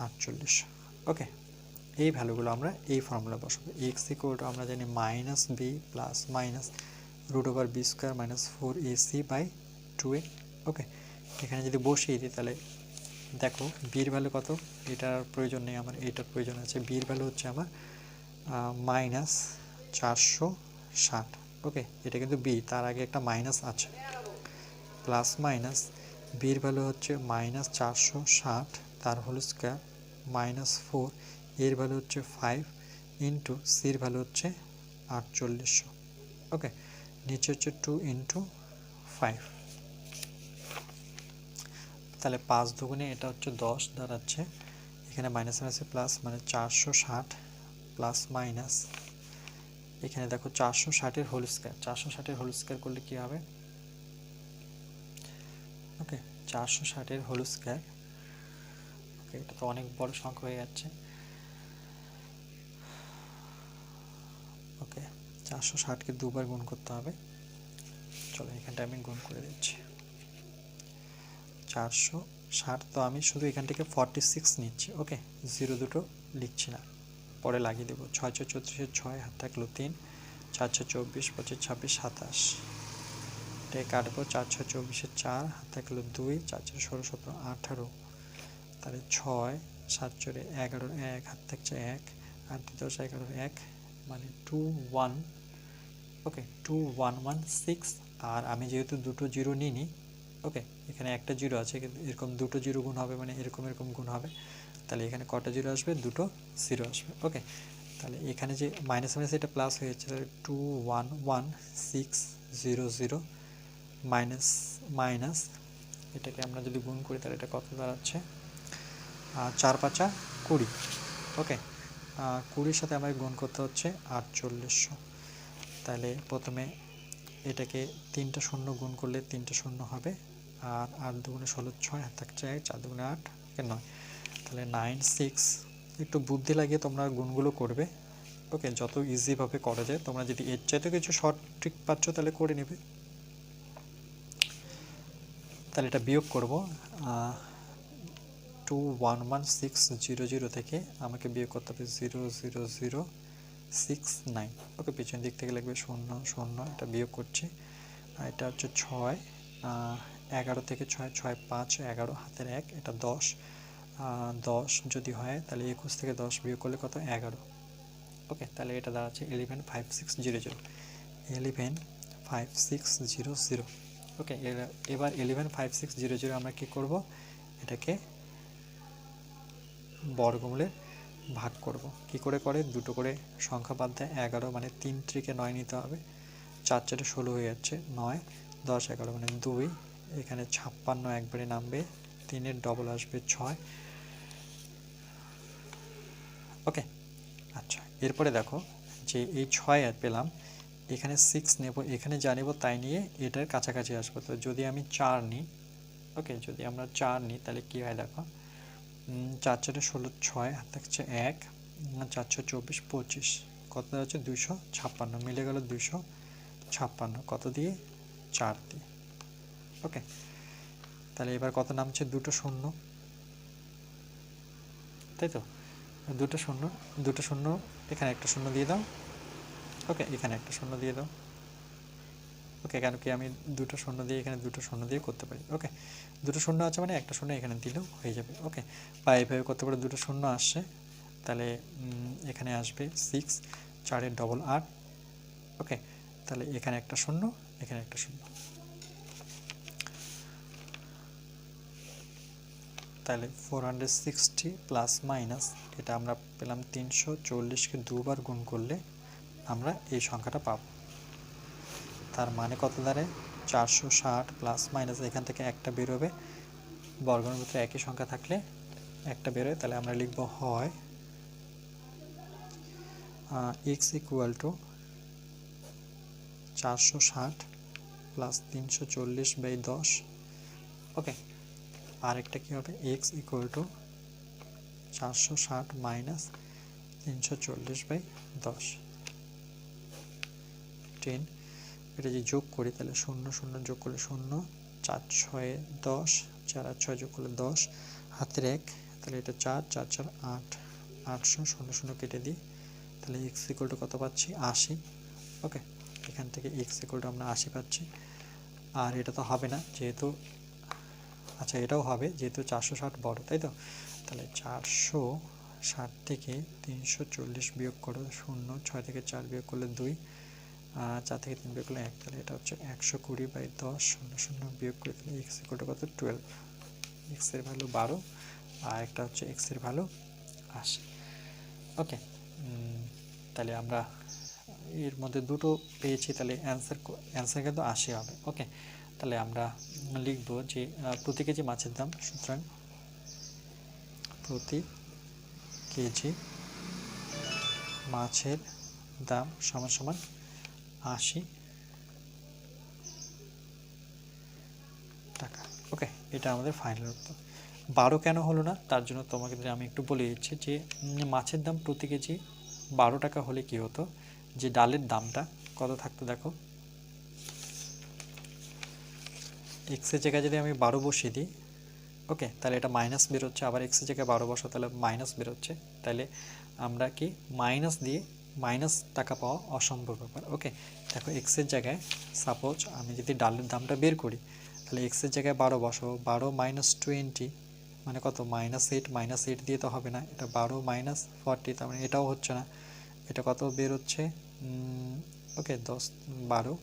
48। ওকে, এই ভ্যালুগুলো আমরা এই ফর্মুলা বসাবো। এক্স ইকুয়াল টু আমরা জানি minus B plus minus root over B square minus 4ac/2a। Okay, এখানে যদি বসিয়ে দিই তাহলে দেখো বির ভ্যালু কত, এটার প্রয়োজন নেই আমার, এইটার প্রয়োজন আছে। বির ভ্যালু হচ্ছে আমার -460। ওকে, এটা কিন্তু বি, তার আগে একটা মাইনাস আছে, প্লাস মাইনাস বির ভ্যালু হচ্ছে -460 তার হোল স্কোয়ার -4, এর ভ্যালু হচ্ছে 5 ইন্টু সির ভ্যালু হচ্ছে 4800। ওকে, নিচে হচ্ছে 2 ইন্টু 5, তাহলে 5 দুগুণে এটা হচ্ছে 10 দাঁড়াচ্ছে। এখানে মাইনাস মাইনাসে প্লাস, মানে 460 প্লাস মাইনাস, এখানে দেখো 460-এর হোল স্কোয়ার, 460-এর হোল স্কোয়ার করলে কি হবে, ওকে 460-এর হোল স্কোয়ার, ওকে এটা তো অনেক বড় সংখ্যা হয়ে যাচ্ছে। ওকে, 460-কে দুবার গুণ করতে হবে। চলো এখানটা আমি গুণ করে দিচ্ছি। 460, তো আমি শুধু এখান থেকে 46 নিচ্ছি। ওকে, 0 দুটো লিখছি না, পরে লাগিয়ে দেবো। 6 6 34, 6 হাত থাকলো 3, 4 4 24, 25 26 27, এটাকে কাটবো। 4 6 24, 4 হাত থাকলো 2, 4 4 16 17 18, তাহলে 6 7 4 11, 1 হাত থাকছে 1, 8 10 11 1, মানে 2 1। ওকে, 2 1 1 6। আর আমি যেহেতু দুটো জিরো নিইনি, ওকে এখানে একটা জিরো আছে, কিন্তু এরকম দুটো জিরো গুণ হবে মানে এরকম এরকম গুণ হবে, তাহলে এখানে কটা জিরো আসবে, দুটো জিরো আসবে। ওকে, তাহলে এখানে যে মাইনাস মাইনাস এটা প্লাস হয়ে যাচ্ছে, তাহলে 2 1 1 6 0 0 মাইনাস মাইনাস, এটাকে আমরা যদি গুণ করি তাহলে এটা কত দাঁড়াচ্ছে, 4 5 20। ওকে, 20-র সাথে আমাকে গুণ করতে হচ্ছে 4800। তাহলে প্রথমে এটাকে 3টা শূন্য গুণ করলে 3টা শূন্য হবে, আর 8 দুগুণে 16 6 হাত থাকছে 1, 4 দুগুণে 8 9, তাহলে 9 6। একটু বুদ্ধি লাগিয়ে তোমরা গুণগুলো করবে। ওকে, যত ইজিভাবে করা যায়, তোমরা যদি এর চাইতে কিছু শর্ট ট্রিক পাচ্ছ তাহলে করে নেবে। তাহলে এটা বিয়োগ করব, 2 1 1 6 0 0 থেকে আমাকে বিয়োগ করতে হবে 0 0 0 6 9। ওকে, পিছন দিক থেকে লাগবে 0 0, এটা বিয়োগ করছি। আর এটা হচ্ছে 6, 11 থেকে 6 6 5 11 হাতের 1, এটা 10, 10 যদি হয় তাহলে 21 থেকে 10 বিয়োগ করলে কত, 11। ওকে, তাহলে এটা দাঁড়াচ্ছে 11 5 6 0 0, 11 5 6 0 0। ওকে, এবার 11 5 6 0 0 আমরা কি করব, এটাকে বর্গমূলে ভাগ করব। কি করে করে, দুটো করে সংখ্যা বাদ দেয়, 11 মানে 3 ত্রিকে 9 নিতে হবে, 4 4 16 হয়ে যাচ্ছে, 9 10 11 মানে 2, এখানে 56 একবারে নামবে, 3-এর ডবল আসবে 6। ওকে, আচ্ছা এরপরে দেখো যে এই 6 পেলাম, এখানে 6 নেব, এখানে যা নেব তাই নিয়ে এটার কাছাকাছি আসবো। তো যদি আমি 4 নিই, ওকে যদি আমরা 4 নিই তাহলে কী হয় দেখো, 4 4 16 6 হাত থাকছে 1, 4 4 24 25, কত হচ্ছে 256, মিলে গেল 256, কত দিয়ে, 4 দিয়ে। ওকে, তাহলে এবার কত নামছে, দুটো শূন্য, তাই তো, দুটো শূন্য, দুটো শূন্য, এখানে একটা শূন্য দিয়ে দাও। ওকে, এখানে একটা শূন্য দিয়ে দাও। ওকে, কেন কি আমি দুটো শূন্য দিয়ে এখানে দুটো শূন্য দিয়ে করতে পারি। ওকে, দুটো শূন্য আছে মানে একটা শূন্য এখানে দিলেও হয়ে যাবে। ওকে, বা এইভাবে করতে পারে, দুটো শূন্য আসছে, তাহলে এখানে আসবে 6, 4-এর ডবল 8। ওকে, তাহলে এখানে একটা শূন্য, এখানে একটা শূন্য, তাহলে 460 প্লাস মাইনাস, এটা আমরা পেলাম 340-কে দুবার গুণ করলে আমরা এই সংখ্যাটা পাব। তার মানে কত দাঁড়ায়, 460 প্লাস মাইনাস, এখান থেকে একটা বেরোবে, বর্গের ভিতরে একই সংখ্যা থাকলে একটা বেরোয়, তাহলে আমরা লিখব হয় x ইকুয়াল টু 460 প্লাস 340/10। ওকে, আরেকটা কী হবে, x ইকুয়াল টু 460 মাইনাস 340/10। 10, এটা যে যোগ করি তাহলে 0 0 যোগ করলে 0, 4 6 10, 4 আর 6 যোগ করলে 10, হাতের 1, তাহলে এটা 4 4 4 8, 800 0 0 কেটে দিই, তাহলে x ইকুয়াল টু কত পাচ্ছি 80। ওকে, এখান থেকে x ইকুয়াল টু আমরা 80 পাচ্ছি। আর এটা তো হবে না যেহেতু, আচ্ছা এটাও হবে যেহেতু 460 বড়, তাই তো? তাহলে 460 থেকে 340 বিয়োগ করো 0, 6 থেকে 4 বিয়োগ করলে 2, 4 থেকে 3 বিয়োগ করলে 1, তাহলে এটা হচ্ছে 120/10, 0 0 বিয়োগ করে তাহলে x ইকুয়াল টু কত 12, x এর ভ্যালু 12 আর একটা হচ্ছে x এর ভ্যালু 80। ওকে, তাহলে আমরা এর মধ্যে দুটো পেয়েছি, তাহলে অ্যান্সার কিন্তু 80 হবে। ওকে, তাহলে আমরা লিখব যে প্রতি কেজি মাছের দাম, সুতরাং প্রতি কেজি মাছের দাম সমান সমান 80 টাকা। ওকে, এটা আমাদের ফাইনাল উত্তর। 12 কেন হলো না তার জন্য তোমাকে আমি একটু বলে দিচ্ছি যে মাছের দাম প্রতি কেজি 12 টাকা হলে কি হতো, যে ডালের দামটা কত থাকতো দেখো, এক্সের জায়গায় যদি আমি 12 বসিয়ে দিই, ওকে, তাহলে এটা মাইনাস বেরোচ্ছে, আবার এক্সের জায়গায় 12 বসো তাহলে মাইনাস বেরোচ্ছে, তাহলে আমরা কি মাইনাস দিয়ে মাইনাস টাকা পাওয়া অসম্ভব ব্যাপার। ওকে, দেখো এক্সের জায়গায় সাপোজ আমি যদি ডালের দামটা বের করি, তাহলে এক্সের জায়গায় 12 বসো, 12 মাইনাস 20 মানে কত -8, -8 দিয়ে তো হবে না, এটা 12 মাইনাস 40, তার মানে এটাও হচ্ছে না, এটা কত বের হচ্ছে, ওকে 10 12,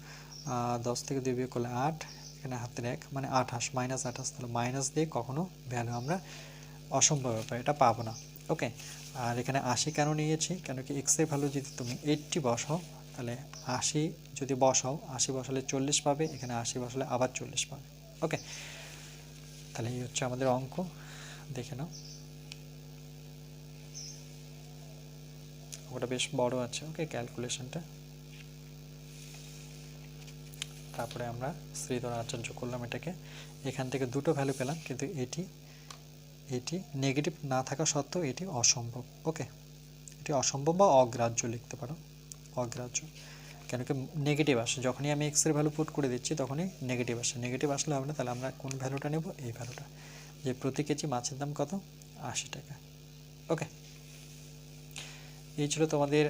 10 থেকে 2 বিয়োগ করলে 8, এখানে হাতের 1 মানে 28, -28, তাহলে মাইনাস দিয়ে কখনো ভ্যালু আমরা অসম্ভব ব্যাপার এটা পাবো না। ওকে, আর এখানে 80 কেন নিয়েছি, কেন কি এক্স এর ভ্যালু যদি তুমি 80 বসাও, তাহলে 80 যদি বসাও, 80 বসালে 40 পাবে, এখানে 80 বসালে আবার 40 পাবে। ওকে, তাহলে এই হচ্ছে আমাদের অঙ্ক, দেখে নাও, ওটা বেশ বড় আছে। ওকে, ক্যালকুলেশনটা, তারপরে আমরা শ্রীধর আচার্য করলাম এটাকে, এখান থেকে দুটো ভ্যালু পেলাম, কিন্তু এটি নেগেটিভ না থাকা সত্ত্বেও এটি অসম্ভব। ওকে, এটি অসম্ভব বা অগ্রাহ্য লিখতে পারো, অগ্রাহ্য, কেন কি নেগেটিভ আসে, যখনই আমি এক্স এর ভ্যালু পুট করে দিচ্ছি তখনই নেগেটিভ আসে, নেগেটিভ আসলে হবে না, তাহলে আমরা কোন ভ্যালুটা নেব, এই ভ্যালুটা, যে প্রতি কেজি মাছের দাম কত 80 টাকা। ওকে, এই ছিল তোমাদের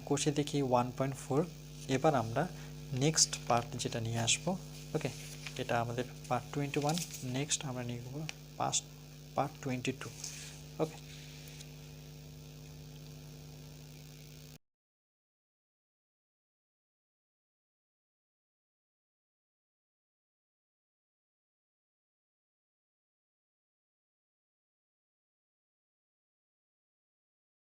কোষে দেখি 1.4। এবার আমরা নেক্সট পার্ট যেটা নিয়ে আসবো। ওকে, এটা আমাদের পার্ট 21, নেক্সট আমরা নিয়ে পার্ট 22। ওকে।